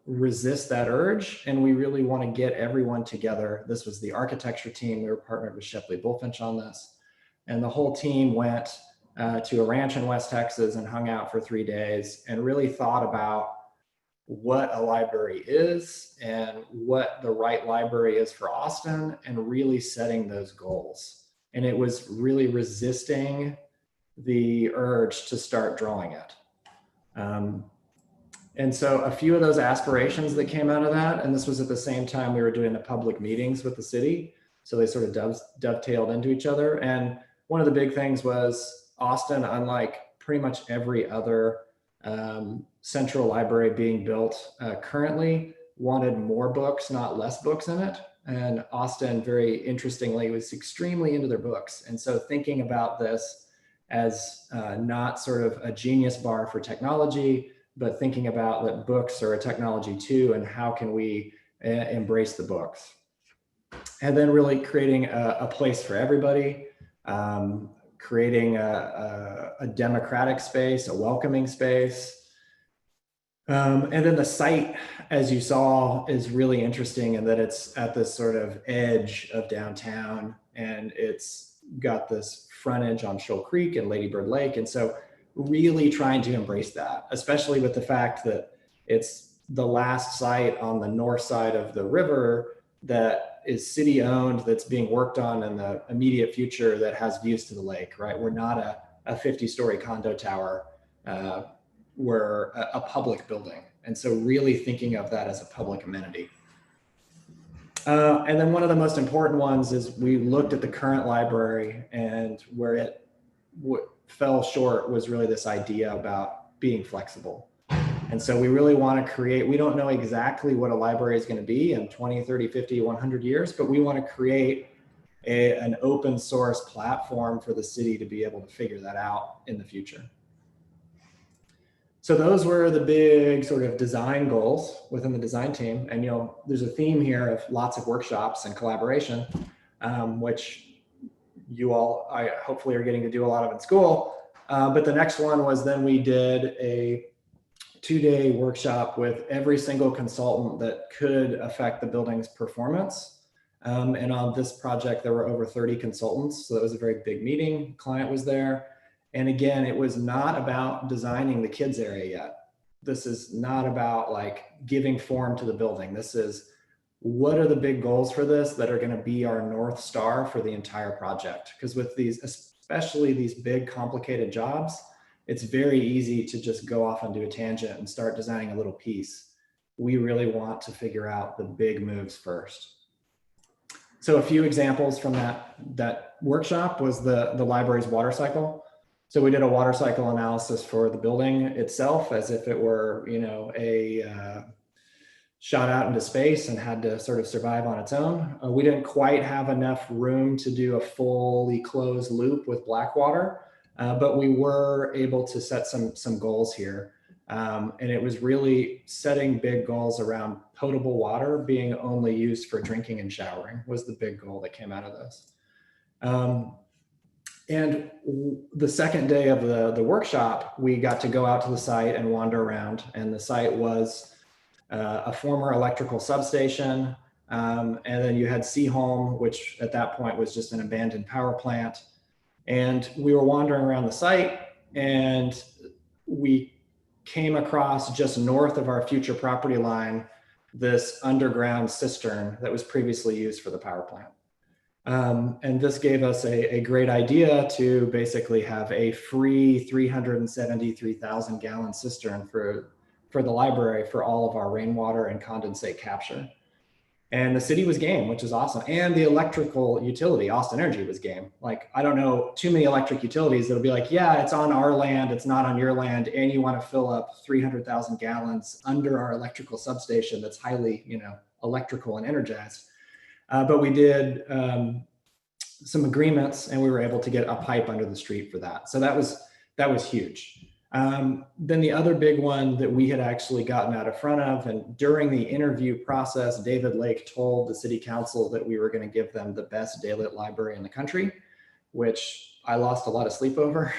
[SPEAKER 2] resist that urge, and we really want to get everyone together. This was the architecture team. We were partnered with Shepley Bullfinch on this, and the whole team went to a ranch in West Texas and hung out for 3 days and really thought about what a library is and what the right library is for Austin, and really setting those goals. And it was really resisting the urge to start drawing it. And so a few of those aspirations that came out of that, and this was at the same time we were doing the public meetings with the city, so they sort of dovetailed into each other. And one of the big things was Austin, unlike pretty much every other central library being built currently, wanted more books, not less books in it. And Austin, very interestingly, was extremely into their books. And so thinking about this as not sort of a genius bar for technology, but thinking about that books are a technology too, and how can we embrace the books. And then really creating a place for everybody, creating a democratic space, a welcoming space. And then the site, as you saw, is really interesting in that it's at this sort of edge of downtown, and it's got this frontage on Shoal Creek and Lady Bird Lake. And so really trying to embrace that, especially with the fact that it's the last site on the north side of the river that is city owned, that's being worked on in the immediate future, that has views to the lake, right? We're not a 50-story condo tower, we're a public building. And so really thinking of that as a public amenity. And then one of the most important ones is we looked at the current library, and where it fell short was really this idea about being flexible. And so we really want to create, we don't know exactly what a library is going to be in 20, 30, 50, 100 years, but we want to create an open source platform for the city to be able to figure that out in the future. So those were the big sort of design goals within the design team. And there's a theme here of lots of workshops and collaboration, which you all, I hopefully are getting to do a lot of in school. But the next one was, then we did a 2-day workshop with every single consultant that could affect the building's performance. And on this project, there were over 30 consultants. So that was a very big meeting. Client was there. And again, it was not about designing the kids area yet. This is not about like giving form to the building. This is, what are the big goals for this that are going to be our North Star for the entire project? Because with these, especially these big complicated jobs, it's very easy to just go off and do a tangent and start designing a little piece. We really want to figure out the big moves first. So a few examples from that workshop was the library's water cycle. So we did a water cycle analysis for the building itself as if it were, you know, a shot out into space and had to sort of survive on its own. We didn't quite have enough room to do a fully closed loop with Blackwater, but we were able to set some goals here. And it was really setting big goals around potable water being only used for drinking and showering was the big goal that came out of this. And the second day of the workshop, we got to go out to the site and wander around. And the site was a former electrical substation. And then you had Seaholm, which at that point was just an abandoned power plant. And we were wandering around the site and we came across just north of our future property line, this underground cistern that was previously used for the power plant. And this gave us a great idea to basically have a free 373,000 gallon cistern for the library for all of our rainwater and condensate capture. And the city was game, which is awesome. And the electrical utility, Austin Energy, was game. Like, I don't know too many electric utilities that'll be like, yeah, it's on our land, it's not on your land, and you want to fill up 300,000 gallons under our electrical substation that's highly, you know, electrical and energized. But we did some agreements and we were able to get a pipe under the street for that. So that was huge. Then the other big one that we had actually gotten out in front of, and during the interview process, David Lake told the city council that we were going to give them the best daylit library in the country, which I lost a lot of sleep over,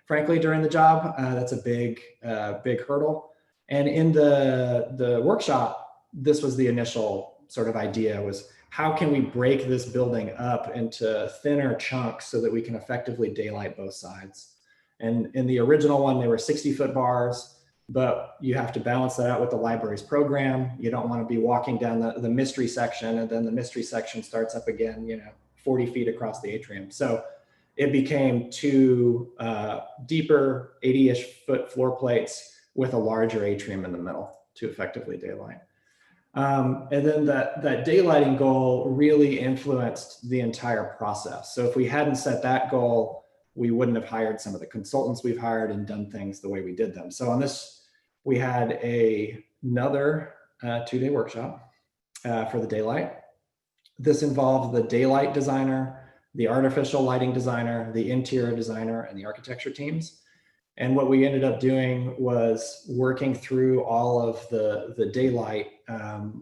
[SPEAKER 2] frankly, during the job. That's a big hurdle. And in the workshop, this was the initial sort of idea, was how can we break this building up into thinner chunks so that we can effectively daylight both sides? And in the original one, they were 60-foot bars, but you have to balance that out with the library's program. You don't want to be walking down the mystery section and then the mystery section starts up again, you know, 40 feet across the atrium. So it became two deeper 80-ish foot floor plates with a larger atrium in the middle to effectively daylight. And then that daylighting goal really influenced the entire process. So if we hadn't set that goal, we wouldn't have hired some of the consultants we've hired and done things the way we did them. So on this, we had another 2-day workshop for the daylight. This involved the daylight designer, the artificial lighting designer, the interior designer, and the architecture teams. And what we ended up doing was working through all of the daylight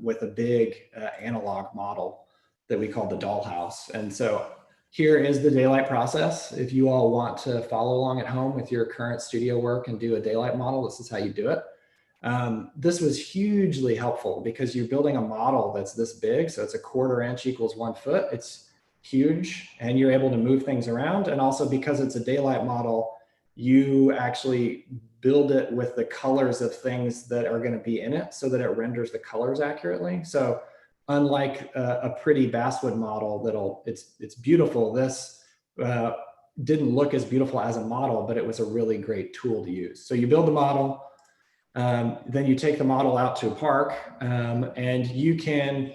[SPEAKER 2] with a big analog model that we called the dollhouse. And so here is the daylight process. If you all want to follow along at home with your current studio work and do a daylight model, this is how you do it. This was hugely helpful because you're building a model that's this big. So it's 1/4 inch equals 1 foot. It's huge and you're able to move things around. And also because it's a daylight model, you actually build it with the colors of things that are going to be in it so that it renders the colors accurately. So unlike a pretty basswood model it's beautiful, this didn't look as beautiful as a model, but it was a really great tool to use. So you build the model, then you take the model out to a park, and you can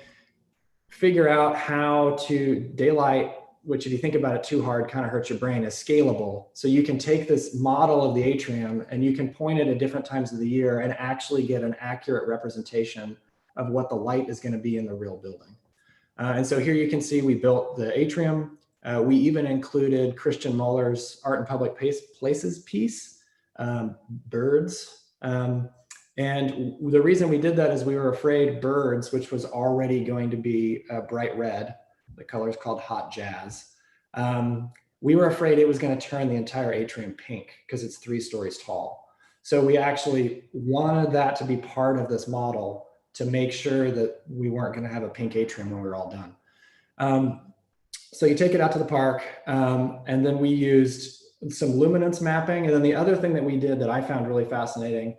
[SPEAKER 2] figure out how to daylight, which if you think about it too hard, kind of hurts your brain, is scalable. So you can take this model of the atrium and you can point it at different times of the year and actually get an accurate representation of what the light is going to be in the real building. And so here you can see we built the atrium. We even included Christian Muller's Art in Public Places piece, birds. And the reason we did that is we were afraid birds, which was already going to be bright red, the color is called hot jazz. We were afraid it was going to turn the entire atrium pink because it's 3 stories tall. So we actually wanted that to be part of this model to make sure that we weren't going to have a pink atrium when we were all done. So you take it out to the park, and then we used some luminance mapping. And then the other thing that we did that I found really fascinating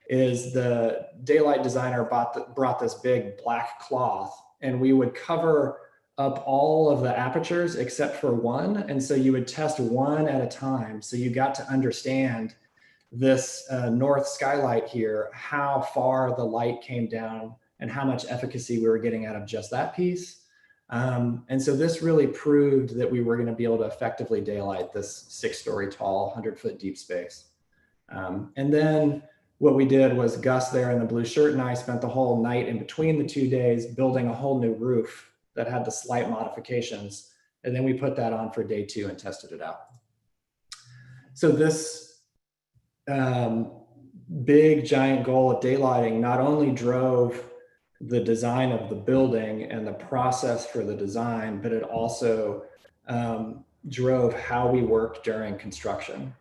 [SPEAKER 2] is the daylight designer brought this big black cloth, and we would cover up all of the apertures except for one. And so you would test one at a time. So you got to understand this north skylight here, how far the light came down and how much efficacy we were getting out of just that piece. And so this really proved that we were going to be able to effectively daylight this 6-story tall, 100-foot deep space. And then what we did was Gus there in the blue shirt and I spent the whole night in between the 2 days building a whole new roof that had the slight modifications. And then we put that on for day 2 and tested it out. So this big giant goal of daylighting not only drove the design of the building and the process for the design, but it also drove how we work during construction.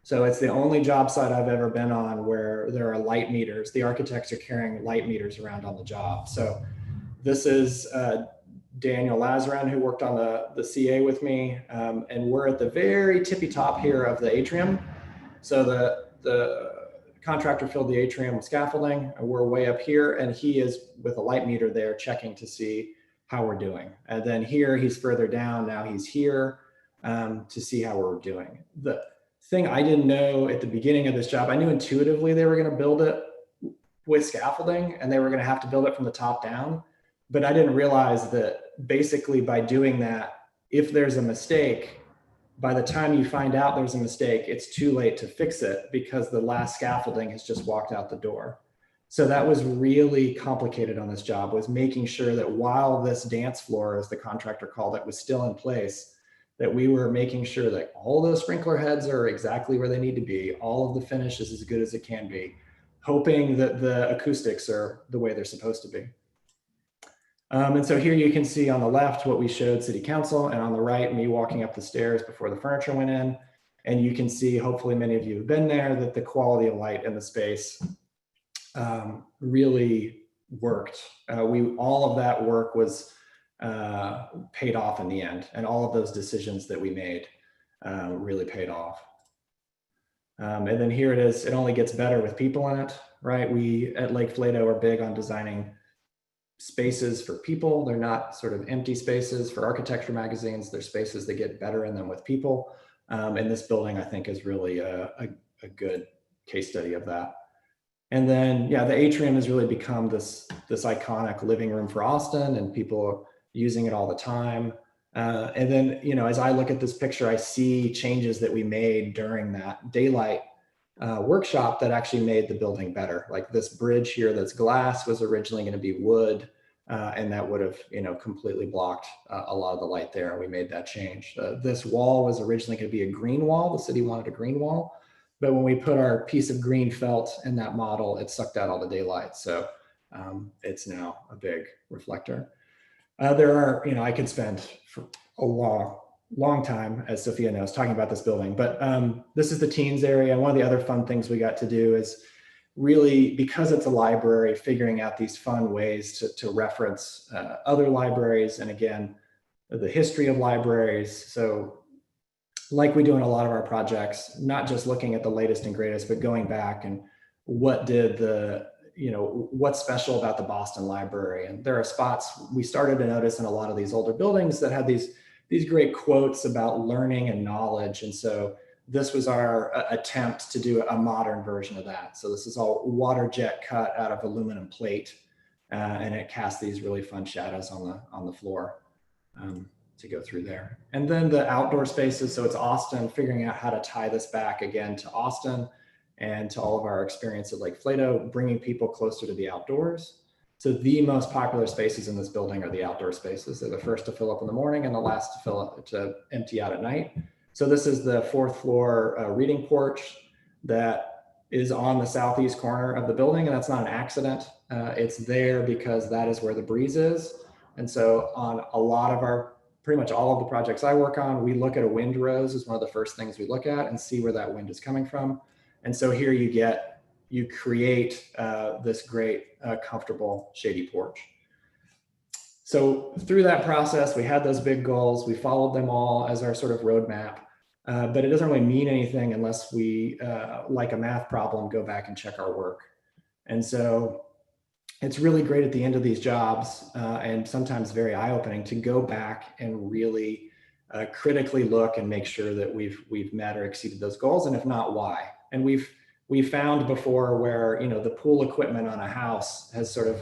[SPEAKER 2] So it's the only job site I've ever been on where there are light meters. The architects are carrying light meters around on the job. So this is Daniel Lazaran, who worked on the CA with me. And we're at the very tippy top here of the atrium. So the contractor filled the atrium with scaffolding, and we're way up here, and he is with a light meter there checking to see how we're doing. And then here he's further down, now he's here to see how we're doing. The thing I didn't know at the beginning of this job, I knew intuitively they were going to build it with scaffolding and they were going to have to build it from the top down, but I didn't realize that basically by doing that, if there's a mistake, by the time you find out there's a mistake, it's too late to fix it because the last scaffolding has just walked out the door. So that was really complicated on this job, was making sure that while this dance floor, as the contractor called it, was still in place, that we were making sure that all those sprinkler heads are exactly where they need to be. All of the finish is as good as it can be, hoping that the acoustics are the way they're supposed to be. And so here you can see on the left what we showed City Council, and on the right, me walking up the stairs before the furniture went in. And you can see, hopefully many of you have been there, that the quality of light in the space really worked. All of that work was paid off in the end, and all of those decisions that we made really paid off. And then here it is, it only gets better with people in it, right? We at Lake Flato are big on designing spaces for people. They're not sort of empty spaces for architecture magazines. They're spaces that get better in them with people. And this building, I think, is really a good case study of that. And then, yeah, the atrium has really become this iconic living room for Austin, and people are using it all the time. And then, you know, as I look at this picture, I see changes that we made during that daylight workshop that actually made the building better. Like this bridge here that's glass was originally going to be wood, and that would have, you know, completely blocked a lot of the light there. And we made that change. This wall was originally going to be a green wall. The city wanted a green wall, but when we put our piece of green felt in that model, it sucked out all the daylight. So it's now a big reflector. There are, you know, I could spend for a long time, as Sophia knows, talking about this building, but this is the teens area. One of the other fun things we got to do is really, because it's a library, figuring out these fun ways to reference other libraries, and again, the history of libraries. So like we do in a lot of our projects, not just looking at the latest and greatest, but going back and what did what's special about the Boston Library. And there are spots we started to notice in a lot of these older buildings that had these great quotes about learning and knowledge. And so this was our attempt to do a modern version of that. So this is all water jet cut out of aluminum plate, and it casts these really fun shadows on the floor to go through there. And then the outdoor spaces. So it's Austin, figuring out how to tie this back again to Austin and to all of our experience at Lake Flato, bringing people closer to the outdoors. So the most popular spaces in this building are the outdoor spaces. They're the first to fill up in the morning and the last to empty out at night. So this is the 4th floor reading porch that is on the southeast corner of the building, and that's not an accident. It's there because that is where the breeze is. And so on a lot of pretty much all of the projects I work on, we look at a wind rose as one of the first things we look at and see where that wind is coming from. And so here you create this great, comfortable, shady porch. So through that process, we had those big goals. We followed them all as our sort of roadmap. But it doesn't really mean anything unless we, like a math problem, go back and check our work. And so it's really great at the end of these jobs, and sometimes very eye-opening, to go back and really critically look and make sure that we've met or exceeded those goals, and if not, why. And we've found before where, you know, the pool equipment on a house has sort of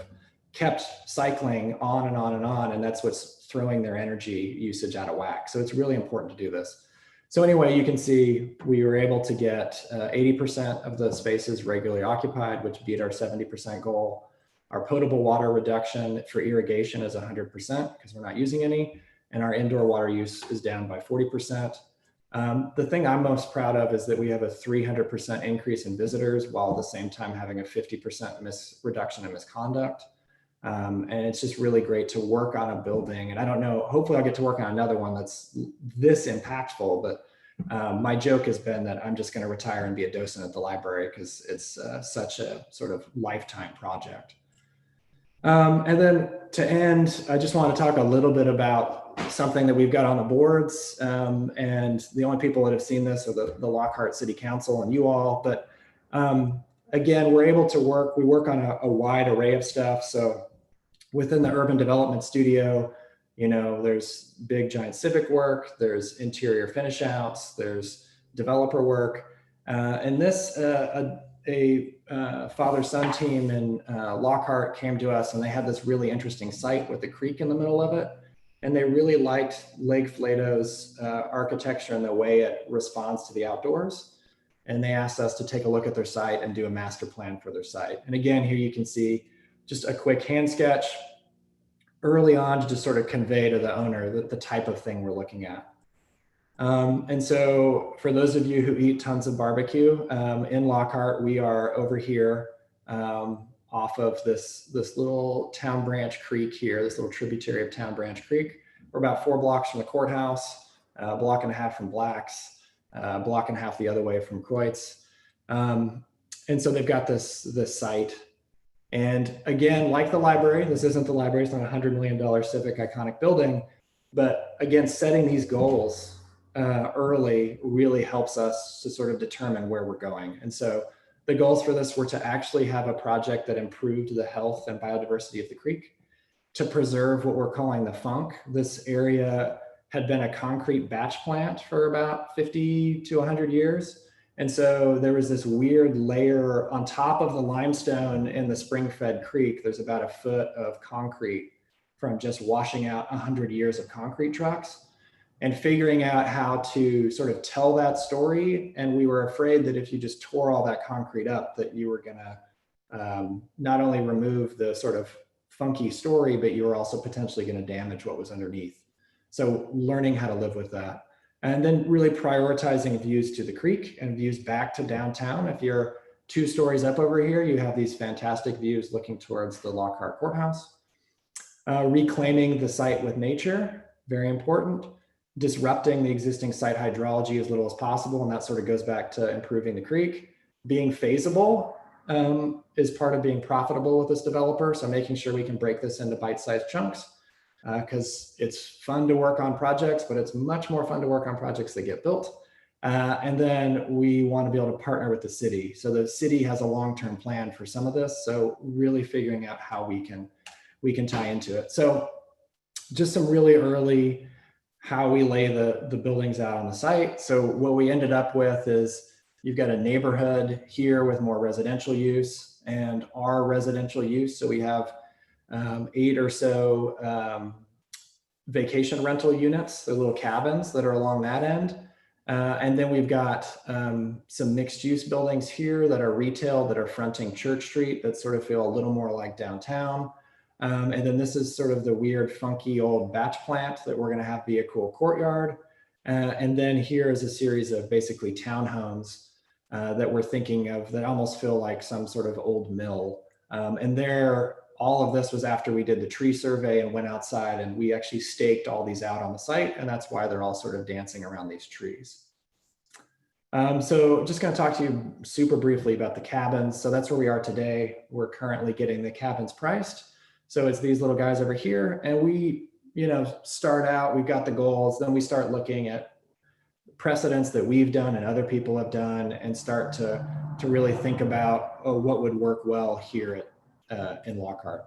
[SPEAKER 2] kept cycling on and on and on, and that's what's throwing their energy usage out of whack. So it's really important to do this. So anyway, you can see we were able to get 80% of the spaces regularly occupied, which beat our 70% goal. Our potable water reduction for irrigation is 100% because we're not using any, and our indoor water use is down by 40%. The thing I'm most proud of is that we have a 300% increase in visitors while at the same time having a 50% reduction in misconduct. And it's just really great to work on a building. And I don't know, hopefully I'll get to work on another one that's this impactful, but my joke has been that I'm just going to retire and be a docent at the library because it's such a sort of lifetime project. And then to end, I just want to talk a little bit about something that we've got on the boards. And the only people that have seen this are the Lockhart City Council and you all. But again, we're able to we work on a wide array of stuff. So within the urban development studio, you know, there's big giant civic work, there's interior finish outs, there's developer work. And this, a father-son team in Lockhart came to us, and they had this really interesting site with a creek in the middle of it. And they really liked Lake Flato's architecture and the way it responds to the outdoors. And they asked us to take a look at their site and do a master plan for their site. And again, here you can see just a quick hand sketch early on to just sort of convey to the owner the type of thing we're looking at. And so for those of you who eat tons of barbecue in Lockhart, we are over here off of this little Town Branch Creek here, this little tributary of Town Branch Creek. We're about 4 blocks from the courthouse, a block and a half from Black's, a block and a half the other way from Coit's. And so they've got this site. And again, like the library, this isn't the library, it's not a $100 million civic iconic building, but again, setting these goals early really helps us to sort of determine where we're going. And so the goals for this were to actually have a project that improved the health and biodiversity of the creek, to preserve what we're calling the funk. This area had been a concrete batch plant for about 50 to 100 years. And so there was this weird layer on top of the limestone in the spring-fed creek. There's about a foot of concrete from just washing out 100 years of concrete trucks, and figuring out how to sort of tell that story. And we were afraid that if you just tore all that concrete up, that you were gonna not only remove the sort of funky story, but you were also potentially gonna damage what was underneath. So learning how to live with that. And then really prioritizing views to the creek and views back to downtown. If you're 2 stories up over here, you have these fantastic views looking towards the Lockhart Courthouse. Reclaiming the site with nature, very important. Disrupting the existing site hydrology as little as possible, and that sort of goes back to improving the creek. Being feasible is part of being profitable with this developer, so making sure we can break this into bite-sized chunks. Because it's fun to work on projects, but it's much more fun to work on projects that get built. And then we want to be able to partner with the city. So the city has a long-term plan for some of this. So really figuring out how we can tie into it. So just some really early how we lay the buildings out on the site. So what we ended up with is you've got a neighborhood here with more residential use and our residential use. So we have 8 or so vacation rental units, the little cabins that are along that end. And then we've got some mixed use buildings here that are retail, that are fronting Church Street, that sort of feel a little more like downtown. And then this is sort of the weird, funky old batch plant that we're gonna have be a cool courtyard. And then here is a series of basically townhomes that we're thinking of that almost feel like some sort of old mill. And all of this was after we did the tree survey and went outside, and we actually staked all these out on the site, and that's why they're all sort of dancing around these trees. So just gonna talk to you super briefly about the cabins. So that's where we are today. We're currently getting the cabins priced. So it's these little guys over here, and we, start out, we've got the goals, then we start looking at precedents that we've done and other people have done, and start to really think about, what would work well here in Lockhart.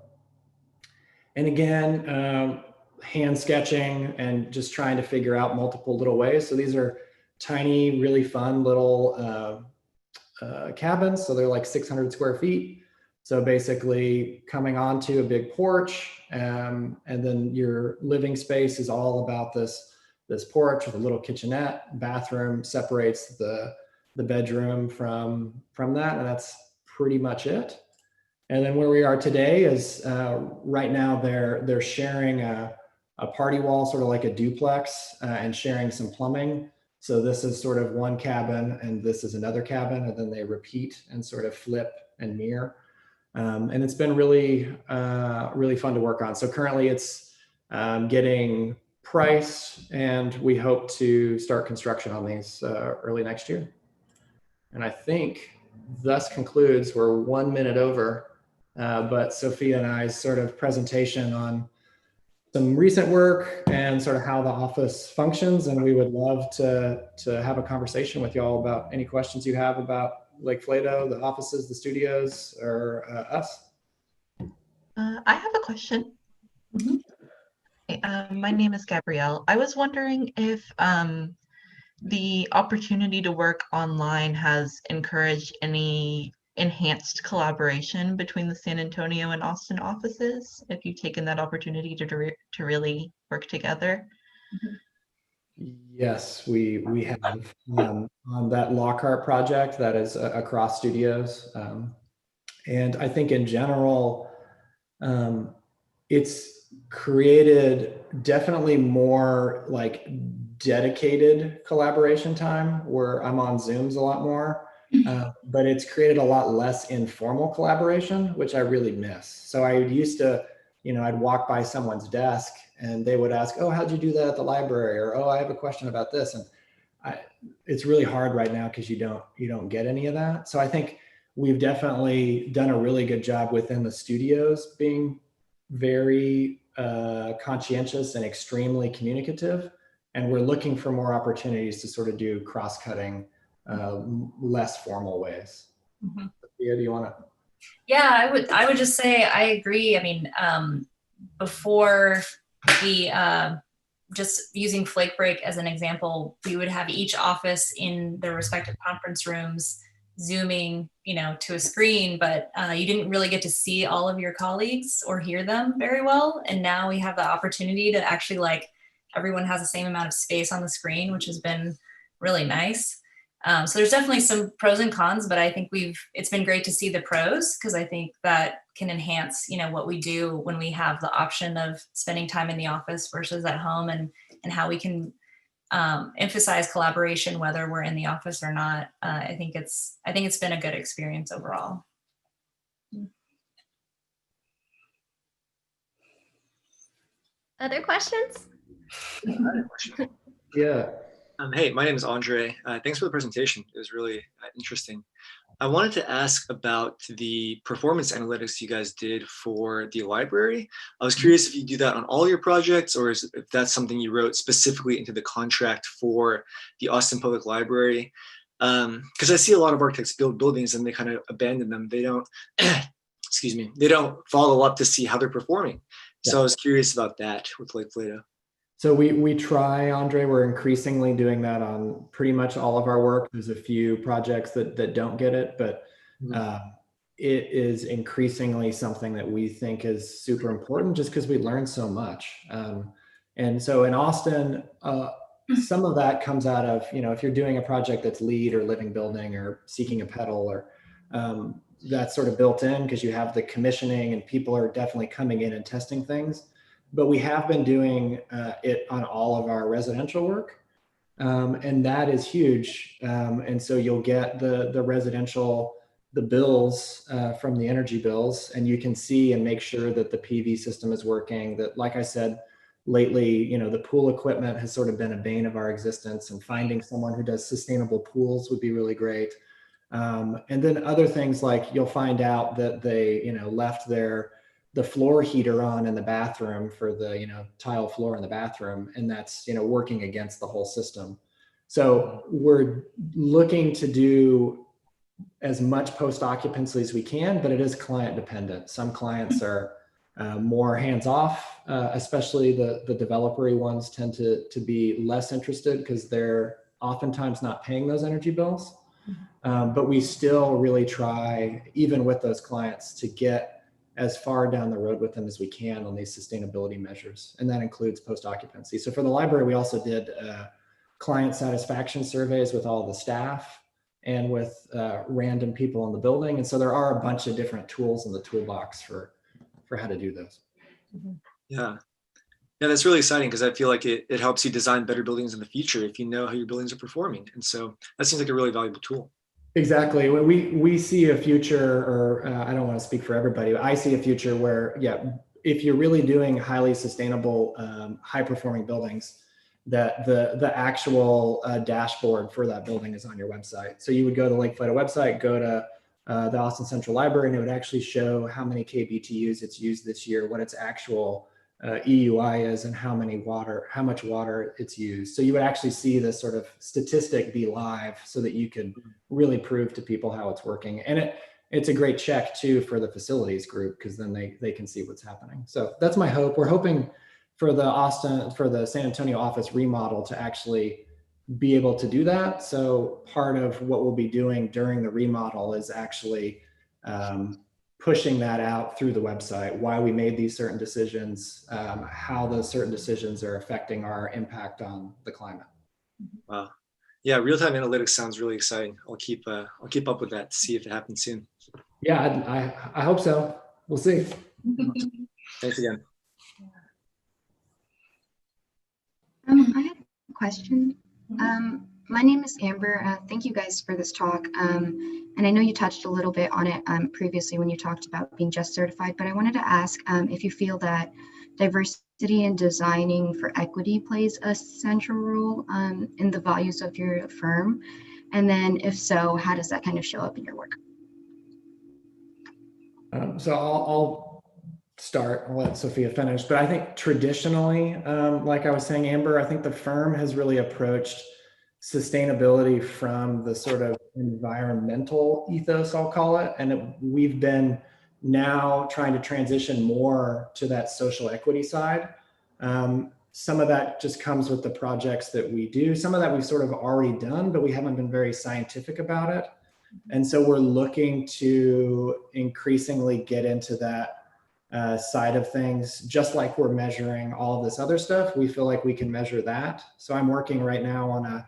[SPEAKER 2] And again, hand sketching and just trying to figure out multiple little ways. So these are tiny, really fun little cabins. So they're like 600 square feet. So basically coming onto a big porch, and then your living space is all about this porch with a little kitchenette. Bathroom separates the bedroom from that, and that's pretty much it. And then where we are today is right now they're sharing a party wall, sort of like a duplex, and sharing some plumbing. So this is sort of one cabin and this is another cabin, and then they repeat and sort of flip and mirror. And it's been really, really fun to work on. So currently it's getting priced, and we hope to start construction on these early next year. And I think thus concludes, we're 1 minute over, but Sophia and I's sort of presentation on some recent work and sort of how the office functions. And we would love to have a conversation with y'all about any questions you have about Lake Flato, the offices, the studios, or us.
[SPEAKER 4] I have a question. My name is Gabrielle. I was wondering if the opportunity to work online has encouraged any enhanced collaboration between the San Antonio and Austin offices, if you've taken that opportunity to really work together.
[SPEAKER 2] Yes, we have on that Lockhart project that is across studios. And I think in general, it's created definitely more like dedicated collaboration time, where I'm on Zooms a lot more, but it's created a lot less informal collaboration, which I really miss. So I used to, I'd walk by someone's desk and they would ask, "Oh, how'd you do that at the library?" Or, "Oh, I have a question about this." And it's really hard right now because you don't get any of that. So I think we've definitely done a really good job within the studios being very conscientious and extremely communicative. And we're looking for more opportunities to sort of do cross-cutting, less formal ways.
[SPEAKER 3] Mm-hmm.
[SPEAKER 2] Sophia, do you want to?
[SPEAKER 3] Yeah, I would just say I agree. I mean, before the just using Flake Break as an example, we would have each office in their respective conference rooms Zooming, to a screen, but you didn't really get to see all of your colleagues or hear them very well. And now we have the opportunity to actually everyone has the same amount of space on the screen, which has been really nice. So there's definitely some pros and cons, but I think it's been great to see the pros, because I think that can enhance, what we do when we have the option of spending time in the office versus at home, and how we can emphasize collaboration, whether we're in the office or not. I think it's been a good experience overall.
[SPEAKER 1] Other questions?
[SPEAKER 2] Yeah.
[SPEAKER 5] Hey, my name is Andre. Thanks for the presentation. It was really interesting. I wanted to ask about the performance analytics you guys did for the library. I was curious if you do that on all your projects, or if that's something you wrote specifically into the contract for the Austin Public Library. Because I see a lot of architects build buildings and they kind of abandon them. They don't, excuse me, they don't follow up to see how they're performing. Yeah. So I was curious about that with Lake Flato.
[SPEAKER 2] So we try, Andre, we're increasingly doing that on pretty much all of our work. There's a few projects that don't get it, but it is increasingly something that we think is super important, just because we learn so much. And so in Austin, some of that comes out of, if you're doing a project that's LEED or living building or seeking a pedal, or that's sort of built in because you have the commissioning and people are definitely coming in and testing things. But we have been doing it on all of our residential work, and that is huge. And so you'll get the residential, the bills from the energy bills, and you can see and make sure that the PV system is working. That, like I said, lately, the pool equipment has sort of been a bane of our existence, and finding someone who does sustainable pools would be really great. And then other things like you'll find out that they, left their the floor heater on in the bathroom for the, tile floor in the bathroom, and that's, working against the whole system. So we're looking to do as much post occupancy as we can, but it is client dependent. Some clients are more hands off, especially the developer-y ones tend to be less interested because they're oftentimes not paying those energy bills. But we still really try, even with those clients, to get as far down the road with them as we can on these sustainability measures. And that includes post occupancy. So for the library, we also did client satisfaction surveys with all the staff and with random people in the building. And so there are a bunch of different tools in the toolbox for how to do those.
[SPEAKER 5] Yeah. Yeah, that's really exciting because I feel like it helps you design better buildings in the future if you know how your buildings are performing. And so that seems like a really valuable tool.
[SPEAKER 2] Exactly. When we see a future, or I don't want to speak for everybody, but I see a future where, if you're really doing highly sustainable, high performing buildings, that the actual dashboard for that building is on your website. So you would go to Lake Flato website, go to the Austin Central Library, and it would actually show how many kBTUs it's used this year, what its actual EUI is, and how much water it's used. So you would actually see this sort of statistic be live so that you could really prove to people how it's working. And it's a great check too for the facilities group, because then they can see what's happening. So that's my hope. We're hoping for the San Antonio office remodel to actually be able to do that. So part of what we'll be doing during the remodel is actually pushing that out through the website, why we made these certain decisions, how those certain decisions are affecting our impact on the climate.
[SPEAKER 5] Wow. Yeah, real-time analytics sounds really exciting. I'll keep up with that to see if it happens soon.
[SPEAKER 2] Yeah, I hope so. We'll see.
[SPEAKER 5] Thanks again.
[SPEAKER 6] I had a question. My name is Amber. Thank you guys for this talk. And I know you touched a little bit on it previously when you talked about being just certified, but I wanted to ask if you feel that diversity in designing for equity plays a central role in the values of your firm. And then if so, how does that kind of show up in your work?
[SPEAKER 2] So I'll start. I'll let Sophia finish. But I think traditionally, like I was saying, Amber, I think the firm has really approached sustainability from the sort of environmental ethos, I'll call it. And we've been now trying to transition more to that social equity side. Some of that just comes with the projects that we do. Some of that we've sort of already done, but we haven't been very scientific about it. And so we're looking to increasingly get into that side of things. Just like we're measuring all of this other stuff, we feel like we can measure that. So I'm working right now on a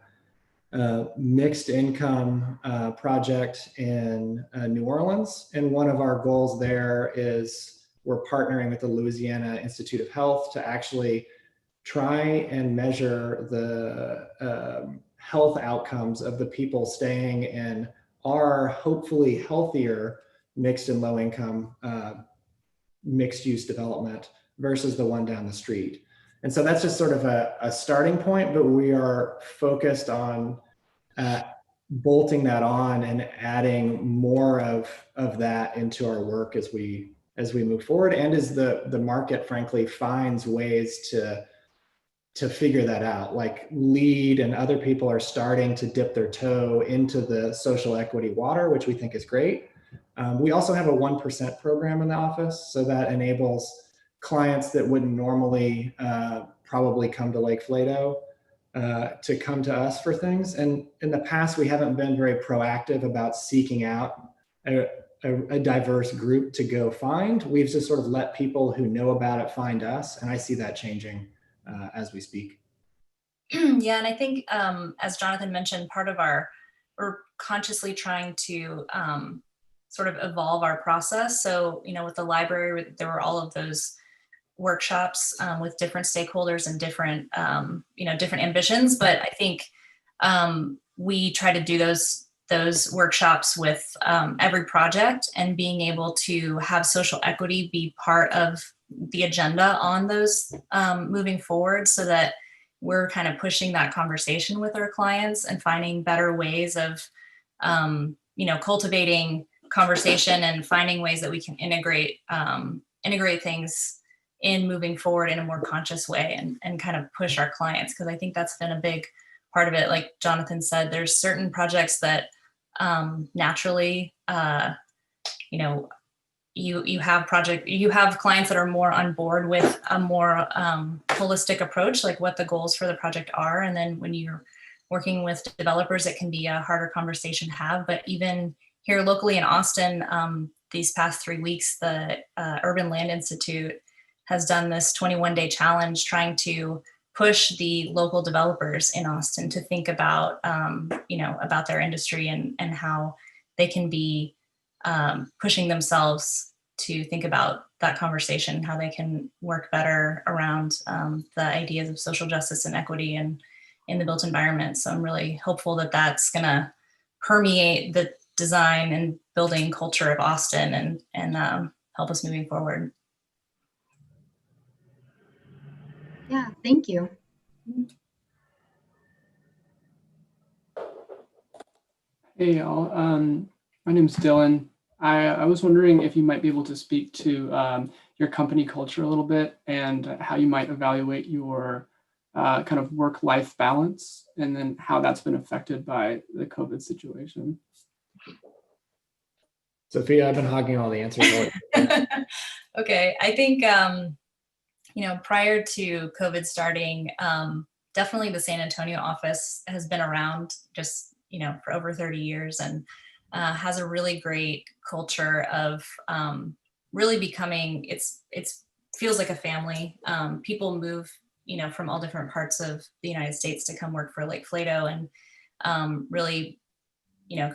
[SPEAKER 2] mixed income project in New Orleans. And one of our goals there is we're partnering with the Louisiana Institute of Health to actually try and measure the health outcomes of the people staying in our hopefully healthier mixed and low income mixed use development versus the one down the street. And so that's just sort of a starting point, but we are focused on bolting that on and adding more of that into our work as we move forward, and as the market frankly finds ways to figure that out. Like LEED and other people are starting to dip their toe into the social equity water, which we think is great. We also have a 1% program in the office, so that enables clients that wouldn't normally probably come to Lake Flato to come to us for things. And in the past, we haven't been very proactive about seeking out a diverse group to go find. We've just sort of let people who know about it find us. And I see that changing as we speak.
[SPEAKER 3] Yeah, and I think as Jonathan mentioned, we're consciously trying to sort of evolve our process. So, with the library, there were all of those workshops with different stakeholders and different ambitions. But I think we try to do those workshops with every project, and being able to have social equity be part of the agenda on those moving forward, so that we're kind of pushing that conversation with our clients and finding better ways of, cultivating conversation and finding ways that we can integrate integrate things in moving forward in a more conscious way and kind of push our clients. Because I think that's been a big part of it. Like Jonathan said, there's certain projects that naturally, you have clients that are more on board with a more holistic approach, like what the goals for the project are. And then when you're working with developers, it can be a harder conversation to have. But even here locally in Austin, these past 3 weeks, the Urban Land Institute has done this 21-day challenge trying to push the local developers in Austin to think about, about their industry and how they can be pushing themselves to think about that conversation, how they can work better around the ideas of social justice and equity and in the built environment. So I'm really hopeful that that's going to permeate the design and building culture of Austin and help us moving forward.
[SPEAKER 6] Yeah, thank you.
[SPEAKER 7] Hey y'all, my name's Dylan. I was wondering if you might be able to speak to your company culture a little bit and how you might evaluate your kind of work-life balance and then how that's been affected by the COVID situation.
[SPEAKER 2] Sophia, I've been hogging all the answers.
[SPEAKER 3] Okay, I think, prior to COVID starting, definitely the San Antonio office has been around just, for over 30 years and has a really great culture of really becoming, it's feels like a family. People move, from all different parts of the United States to come work for Lake Flato and really,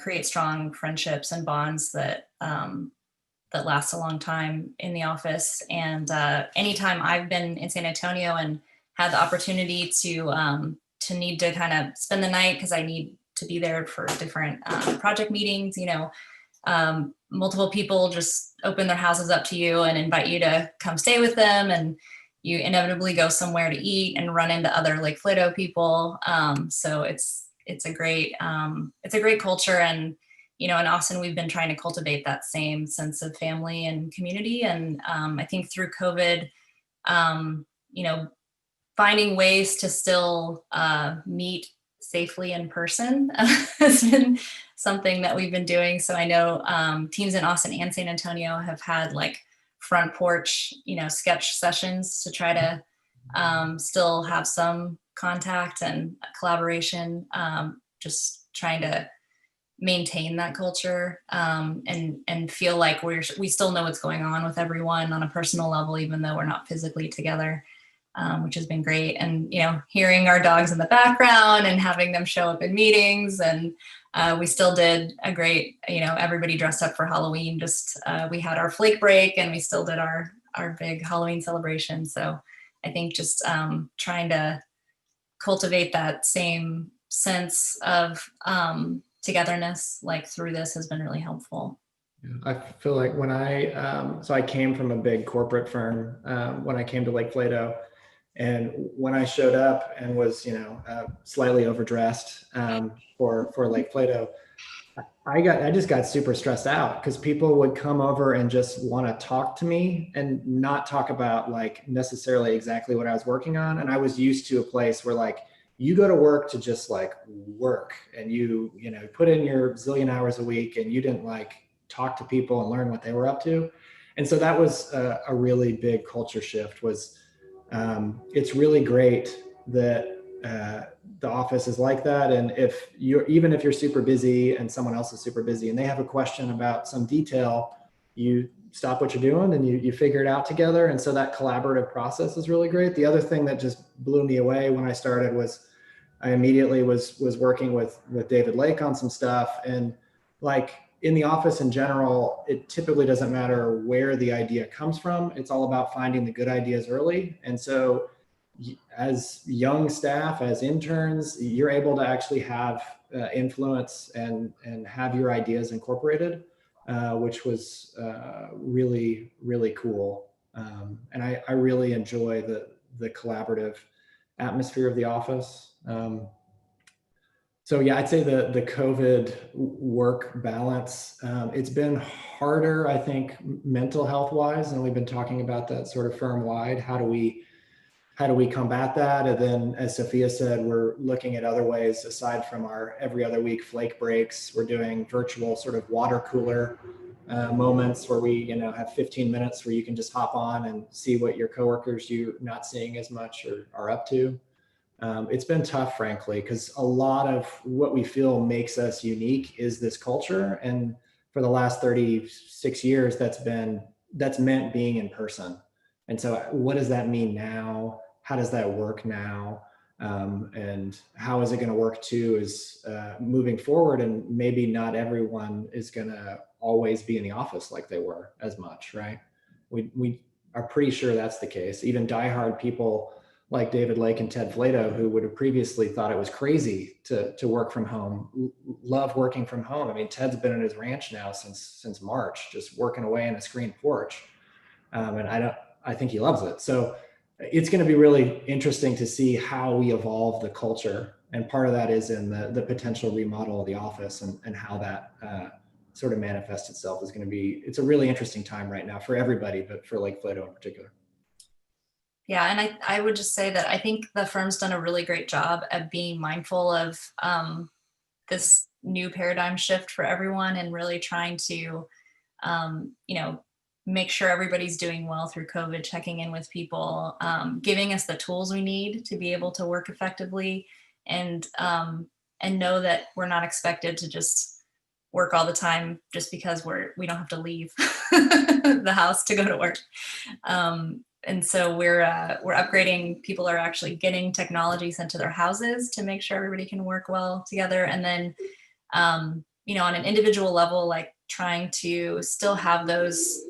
[SPEAKER 3] create strong friendships and bonds that last a long time in the office. And anytime I've been in San Antonio and had the opportunity to need to kind of spend the night because I need to be there for different project meetings, multiple people just open their houses up to you and invite you to come stay with them. And you inevitably go somewhere to eat and run into other Lake Flato people. So it's a great culture. And, in Austin, we've been trying to cultivate that same sense of family and community. And I think through COVID, finding ways to still meet safely in person has been something that we've been doing. So I know teams in Austin and San Antonio have had like front porch, sketch sessions to try to still have some contact and collaboration, just trying to maintain that culture and feel like we still know what's going on with everyone on a personal level, even though we're not physically together, which has been great. And, hearing our dogs in the background and having them show up in meetings. And we still did a great, everybody dressed up for Halloween. Just we had our flake break and we still did our big Halloween celebration. So I think just trying to cultivate that same sense of togetherness like through this has been really helpful.
[SPEAKER 2] I feel like when I came from a big corporate firm when I came to Lake Flato, and when I showed up and was slightly overdressed for Lake Flato, I just got super stressed out because people would come over and just want to talk to me and not talk about like necessarily exactly what I was working on. And I was used to a place where like you go to work to just like work and you put in your zillion hours a week and you didn't like talk to people and learn what they were up to. And so that was a really big culture shift. It's really great that the office is like that. And even if you're super busy and someone else is super busy and they have a question about some detail, you stop what you're doing and you figure it out together. And so that collaborative process is really great. The other thing that just blew me away when I started was I immediately was working with David Lake on some stuff. And like in the office in general, it typically doesn't matter where the idea comes from. It's all about finding the good ideas early. And so as young staff, as interns, you're able to actually have influence and have your ideas incorporated, which was really, really cool. And I really enjoy the collaborative atmosphere of the office. So yeah, I'd say the COVID work balance, it's been harder, I think, mental health wise, and we've been talking about that sort of firm wide. How do we combat that? And then, as Sophia said, we're looking at other ways aside from our every other week flake breaks. We're doing virtual sort of water cooler moments where we, have 15 minutes where you can just hop on and see what your coworkers you're not seeing as much are up to. It's been tough, frankly, because a lot of what we feel makes us unique is this culture. And for the last 36 years, that's meant being in person. And so what does that mean now? How does that work now? And how is it going to work too is moving forward, and maybe not everyone is going to always be in the office like they were as much, right? We are pretty sure that's the case. Even diehard people like David Lake and Ted Flato, who would have previously thought it was crazy to work from home, love working from home. I mean, Ted's been in his ranch now since March, just working away in a screen porch. And I think he loves it. So it's going to be really interesting to see how we evolve the culture. And part of that is in the potential remodel of the office, and how that sort of manifests itself is going to be, it's a really interesting time right now for everybody, but for Lake Flato in particular.
[SPEAKER 3] Yeah, and I would just say that I think the firm's done a really great job at being mindful of this new paradigm shift for everyone, and really trying to, make sure everybody's doing well through COVID, checking in with people, giving us the tools we need to be able to work effectively, and know that we're not expected to just work all the time just because we don't have to leave the house to go to work. And so we're upgrading. People are actually getting technology sent to their houses to make sure everybody can work well together. And then, on an individual level, like trying to still have those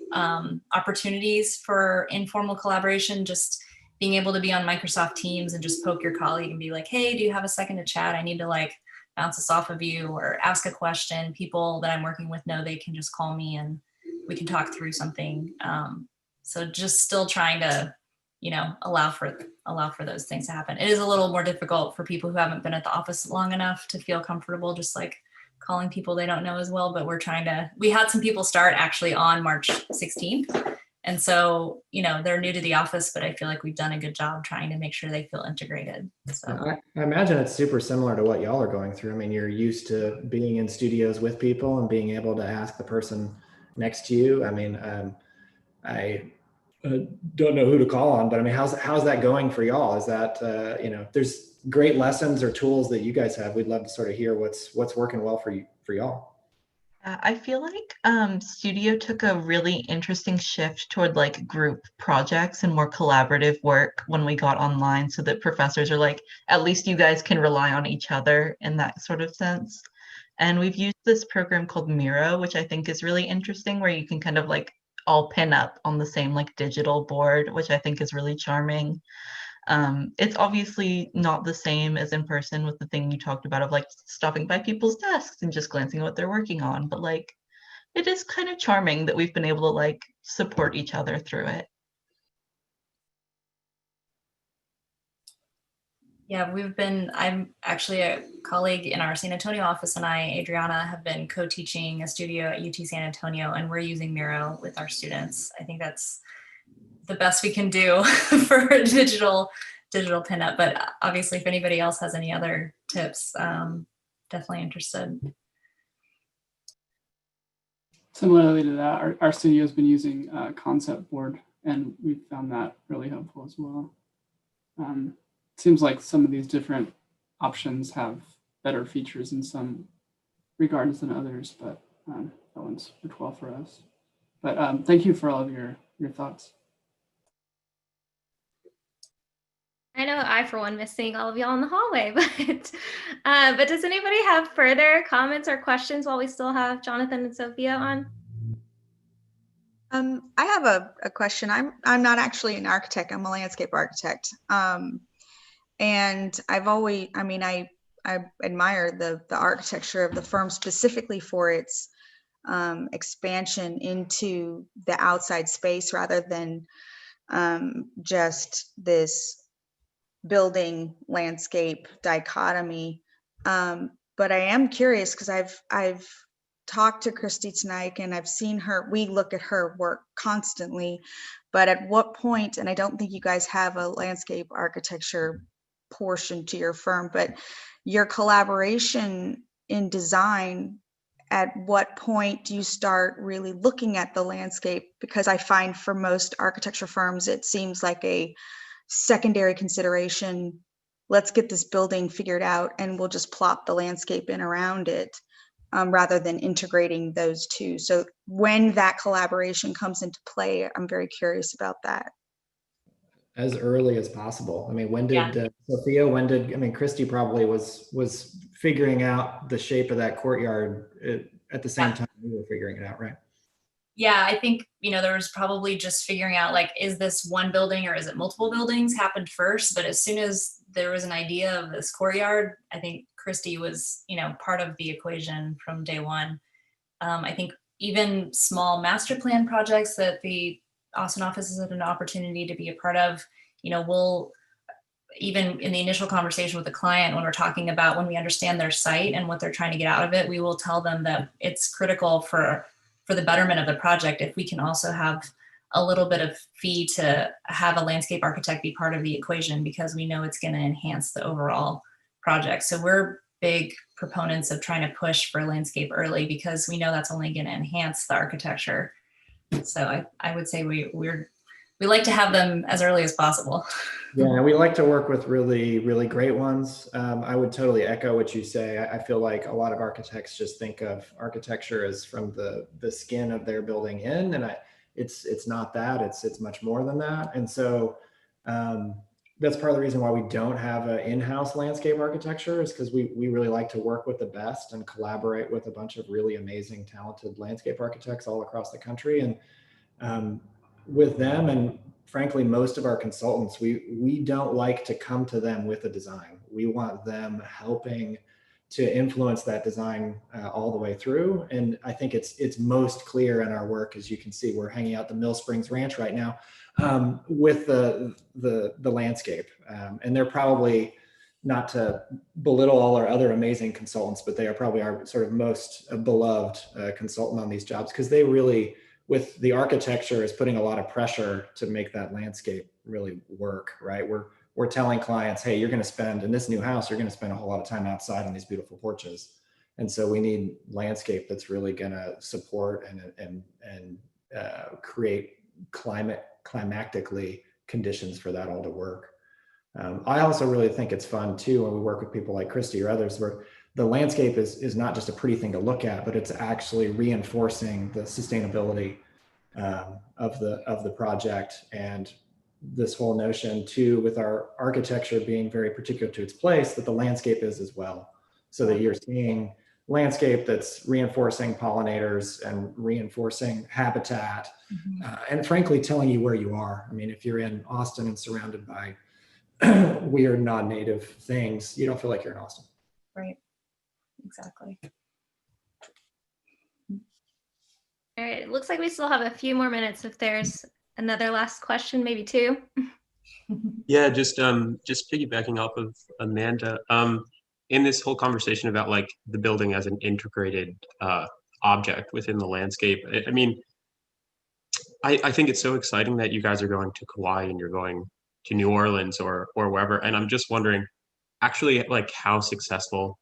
[SPEAKER 3] opportunities for informal collaboration, just being able to be on Microsoft Teams and just poke your colleague and be like, hey, do you have a second to chat? I need to bounce this off of you or ask a question. People that I'm working with know they can just call me and we can talk through something. So just still trying to, allow for those things to happen. It is a little more difficult for people who haven't been at the office long enough to feel comfortable just calling people they don't know as well. But we had some people start actually on March 16th. And so, they're new to the office, but I feel like we've done a good job trying to make sure they feel integrated. So
[SPEAKER 2] I imagine it's super similar to what y'all are going through. I mean, you're used to being in studios with people and being able to ask the person next to you. I mean, I don't know who to call on, but I mean, how's that going for y'all? Is that, there's great lessons or tools that you guys have. We'd love to sort of hear what's working well for y'all.
[SPEAKER 4] I feel like Studio took a really interesting shift toward group projects and more collaborative work when we got online, so that professors are at least you guys can rely on each other in that sort of sense. And we've used this program called Miro, which I think is really interesting, where you can kind of all pin up on the same digital board, which I think is really charming. It's obviously not the same as in person with the thing you talked about of stopping by people's desks and just glancing at what they're working on, but it is kind of charming that we've been able to support each other through it.
[SPEAKER 3] Yeah, I'm actually a colleague in our San Antonio office, and Adriana, have been co-teaching a studio at UT San Antonio, and we're using Miro with our students. I think that's the best we can do for digital pinup, but obviously if anybody else has any other tips, definitely interested.
[SPEAKER 7] Similarly to that, our studio has been using concept board, and we've found that really helpful as well. Seems like some of these different options have better features in some regards than others, but that one's worked well for us. But thank you for all of your thoughts.
[SPEAKER 1] I know I, for one, miss seeing all of y'all in the hallway, but does anybody have further comments or questions while we still have Jonathan and Sophia on?
[SPEAKER 8] I have a question. I'm not actually an architect. I'm a landscape architect. And I admire the architecture of the firm specifically for its expansion into the outside space rather than just this building landscape dichotomy. but I am curious because I've talked to Christy tonight and I've seen her, we look at her work constantly, but at what point, and I don't think you guys have a landscape architecture portion to your firm, but your collaboration in design, at what point do you start really looking at the landscape? Because I find for most architecture firms, it seems like a secondary consideration. Let's get this building figured out and we'll just plop the landscape in around it, rather than integrating those two. So when that collaboration comes into play, I'm very curious about that.
[SPEAKER 2] As early as possible. I mean, when
[SPEAKER 3] Yeah.
[SPEAKER 2] did Sophia, I mean, Christy probably was figuring out the shape of that courtyard at the same time we were figuring it out, right?
[SPEAKER 3] Yeah, I think, there was probably just figuring out like, is this one building or is it multiple buildings happened first? But as soon as there was an idea of this courtyard, I think Christy was, part of the equation from day one. I think even small master plan projects that the Austin office has had an opportunity to be a part of, we'll, even in the initial conversation with the client, when we're talking about when we understand their site and what they're trying to get out of it, we will tell them that it's critical for the betterment of the project if we can also have a little bit of fee to have a landscape architect be part of the equation, because we know it's going to enhance the overall project. So we're big proponents of trying to push for landscape early, because we know that's only going to enhance the architecture. So I would say we like to have them as early as possible.
[SPEAKER 2] Yeah, we like to work with really, really great ones. I would totally echo what you say. I feel like a lot of architects just think of architecture as from the skin of their building in, and it's not that. It's much more than that. And so that's part of the reason why we don't have an in-house landscape architecture, is because we really like to work with the best and collaborate with a bunch of really amazing, talented landscape architects all across the country. And with them, and frankly, most of our consultants, we don't like to come to them with a design. We want them helping to influence that design all the way through. And I think it's most clear in our work. As you can see, we're hanging out the Mill Springs Ranch right now with the landscape. And they're probably, not to belittle all our other amazing consultants, but they are probably our sort of most beloved consultant on these jobs, because they really, with the architecture, is putting a lot of pressure to make that landscape really work, right? We're telling clients, hey, you're going to spend in this new house, you're going to spend a whole lot of time outside on these beautiful porches. And so we need landscape that's really going to support and create climatically conditions for that all to work. I also really think it's fun too, when we work with people like Christy or others, where the landscape is not just a pretty thing to look at, but it's actually reinforcing the sustainability of the project. And this whole notion too, with our architecture being very particular to its place, that the landscape is as well. So that you're seeing landscape that's reinforcing pollinators and reinforcing habitat, and frankly, telling you where you are. I mean, if you're in Austin and surrounded by weird non-native things, you don't feel like you're in Austin.
[SPEAKER 3] Right. Exactly.
[SPEAKER 1] All right, it looks like we still have a few more minutes. If there's another last question, maybe two.
[SPEAKER 9] Yeah, just piggybacking off of Amanda, in this whole conversation about like the building as an integrated object within the landscape. I mean, I think it's so exciting that you guys are going to Kauai and you're going to New Orleans or wherever. And I'm just wondering, actually, like how successful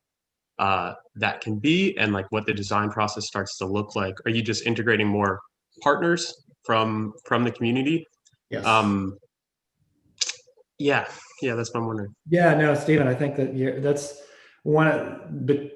[SPEAKER 9] that can be, and like what the design process starts to look like. Are you just integrating more partners from the community?
[SPEAKER 2] Yes.
[SPEAKER 9] Yeah, that's what I'm wondering.
[SPEAKER 2] Yeah, no, Stephen, I think that that's one. But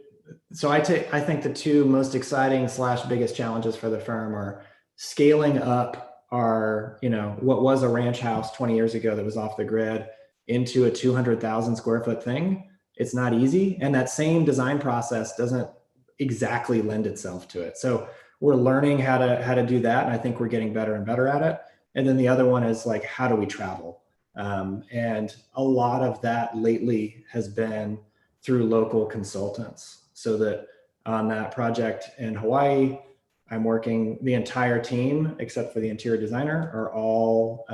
[SPEAKER 2] so I think the two most exciting / biggest challenges for the firm are scaling up our, what was a ranch house 20 years ago that was off the grid into a 200,000 square foot thing. It's not easy. And that same design process doesn't exactly lend itself to it. So we're learning how to do that. And I think we're getting better and better at it. And then the other one is like, how do we travel? And a lot of that lately has been through local consultants. So that on that project in Hawaii, I'm working, the entire team, except for the interior designer, are all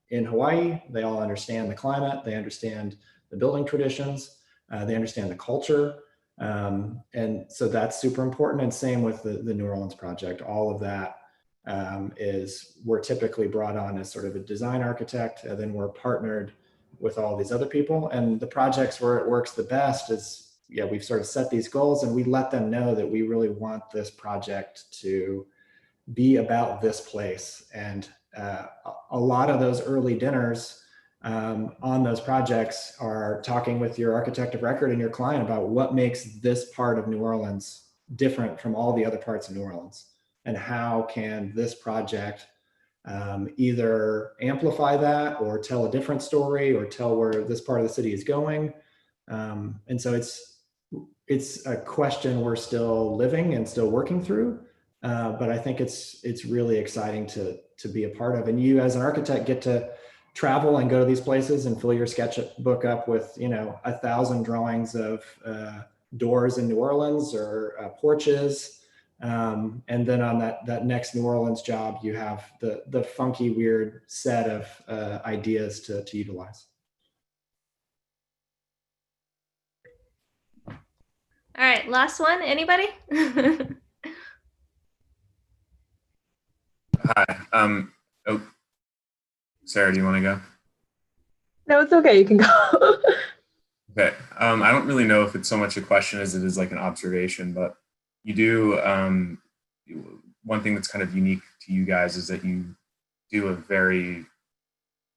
[SPEAKER 2] in Hawaii. They all understand the climate. They understand the building traditions. They understand the culture. And so that's super important. And same with the New Orleans project. All of that is we're typically brought on as sort of a design architect, and then we're partnered with all these other people. And the projects where it works the best is, yeah, we've sort of set these goals and we let them know that we really want this project to be about this place. And a lot of those early dinners on those projects are talking with your architect of record and your client about what makes this part of New Orleans different from all the other parts of New Orleans, and how can this project either amplify that or tell a different story or tell where this part of the city is going. And so it's a question we're still living and still working through. But I think it's really exciting to be a part of. And you as an architect get to travel and go to these places and fill your sketchbook up with, 1,000 drawings of doors in New Orleans or porches. And then on that next New Orleans job, you have the funky, weird set of ideas to utilize.
[SPEAKER 1] All right, last one, anybody?
[SPEAKER 10] Hi. Oh, Sarah, do you want to go?
[SPEAKER 11] No, it's okay. You can go.
[SPEAKER 10] Okay. I don't really know if it's so much a question as it is like an observation, but you do, one thing that's kind of unique to you guys is that you do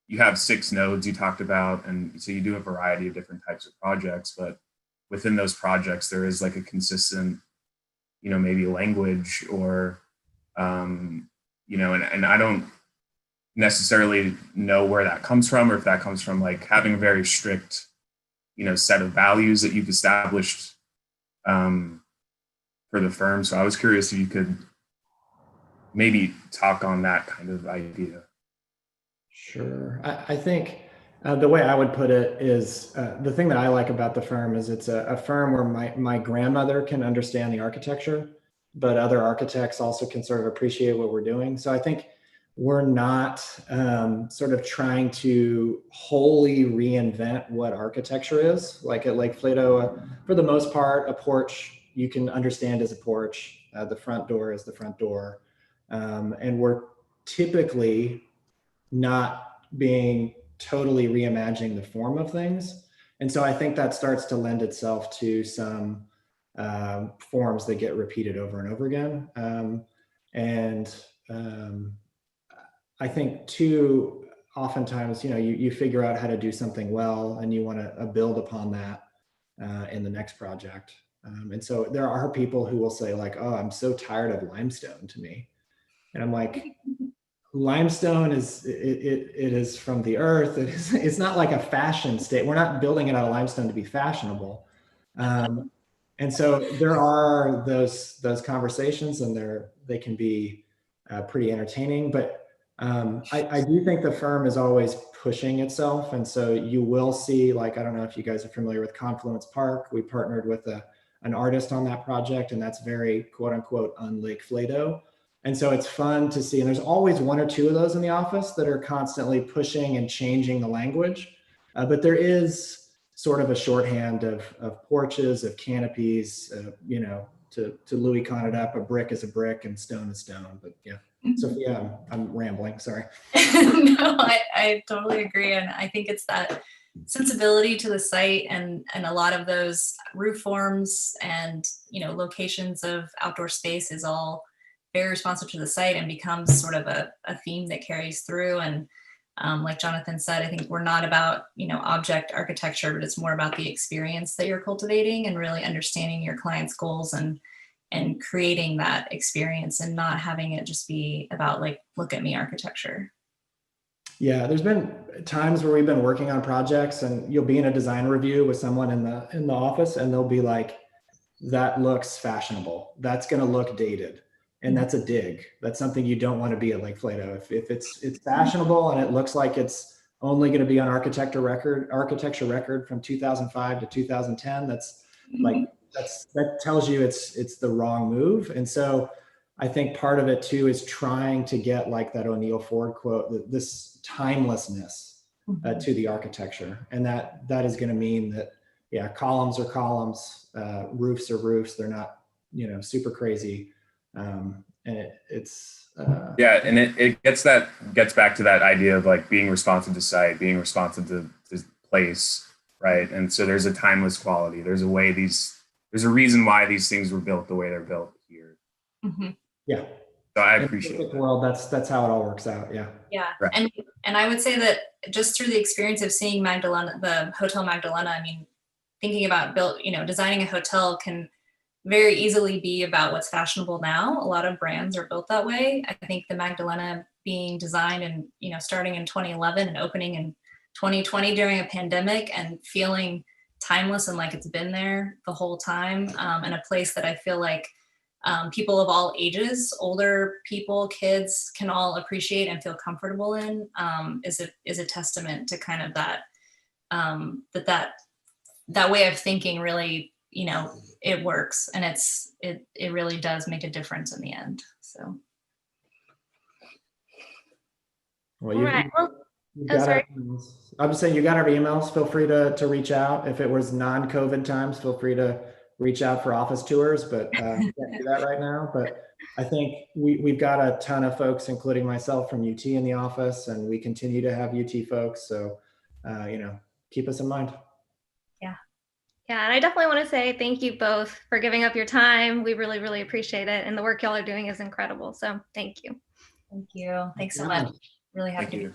[SPEAKER 10] you have 6 nodes you talked about, and so you do a variety of different types of projects, but within those projects, there is like a consistent, maybe language or, and I don't necessarily know where that comes from, or if that comes from like having a very strict, set of values that you've established for the firm. So I was curious if you could maybe talk on that kind of idea.
[SPEAKER 2] Sure. I think the way I would put it is the thing that I like about the firm is it's a firm where my grandmother can understand the architecture, but other architects also can sort of appreciate what we're doing. So I think we're not sort of trying to wholly reinvent what architecture is. Like at Lake Flato, for the most part, a porch you can understand as a porch. The front door is the front door. And we're typically not being totally reimagining the form of things. And so I think that starts to lend itself to some forms that get repeated over and over again. I think too, oftentimes, you figure out how to do something well and you want to build upon that in the next project. And so there are people who will say like, oh, I'm so tired of limestone to me. And I'm like, limestone is it is from the earth. It's not like a fashion state. We're not building it out of limestone to be fashionable. And so there are those conversations, and they can be pretty entertaining. But I do think the firm is always pushing itself, and so you will see, like, I don't know if you guys are familiar with Confluence Park. We partnered with an artist on that project, and that's very quote unquote on Lake Flato. And so it's fun to see, and there's always 1 or 2 of those in the office that are constantly pushing and changing the language. But there is sort of a shorthand of porches, of canopies, to Louis Kahn it up, a brick is a brick and stone is stone. But yeah, Sophia, I'm rambling, sorry.
[SPEAKER 3] No, I totally agree. And I think it's that sensibility to the site and a lot of those roof forms and, locations of outdoor space is all very responsive to the site and becomes sort of a theme that carries through. And like Jonathan said, I think we're not about, object architecture, but it's more about the experience that you're cultivating and really understanding your client's goals and creating that experience and not having it just be about like, look at me architecture.
[SPEAKER 2] Yeah, there's been times where we've been working on projects and you'll be in a design review with someone in the office and they'll be like, that looks fashionable. That's going to look dated. And that's a dig. That's something you don't want to be at Lake Flato. If it's fashionable and it looks like it's only going to be on architecture record from 2005 to 2010, that tells you it's the wrong move. And so I think part of it too is trying to get like that O'Neill Ford quote, this timelessness to the architecture. And that is going to mean that yeah, columns are columns, roofs are roofs. They're not, super crazy. And it's
[SPEAKER 10] Yeah, and it gets back to that idea of like being responsive to site, being responsive to place, right? And so there's a timeless quality. There's a reason why these things were built the way they're built here.
[SPEAKER 3] Mm-hmm.
[SPEAKER 2] Yeah.
[SPEAKER 10] So I
[SPEAKER 2] In a
[SPEAKER 10] appreciate
[SPEAKER 2] perfect
[SPEAKER 10] that.
[SPEAKER 2] world, that's how it all works out. Yeah.
[SPEAKER 3] Yeah,
[SPEAKER 10] Right.
[SPEAKER 3] and I would say that just through the experience of seeing Magdalena, the Hotel Magdalena, I mean, thinking about designing a hotel can very easily be about what's fashionable now. A lot of brands are built that way. I think the Magdalena being designed and, starting in 2011 and opening in 2020 during a pandemic and feeling timeless and like it's been there the whole time, and a place that I feel like people of all ages, older people, kids, can all appreciate and feel comfortable in, is a testament to kind of that that way of thinking really, it works, and it really does make a difference in the end. So.
[SPEAKER 2] Well,
[SPEAKER 1] All right. Well,
[SPEAKER 2] you've
[SPEAKER 1] oh,
[SPEAKER 2] got
[SPEAKER 1] sorry.
[SPEAKER 2] I'm just saying you got our emails. Feel free to reach out. If it was non-COVID times, feel free to reach out for office tours, but can't do that right now. But I think we've got a ton of folks, including myself, from UT in the office, and we continue to have UT folks. So, keep us in mind.
[SPEAKER 1] Yeah, and I definitely want to say thank you both for giving up your time. We really, really appreciate it. And the work y'all are doing is incredible. So thank you.
[SPEAKER 3] Thank you. Thanks so much. Really happy to be here.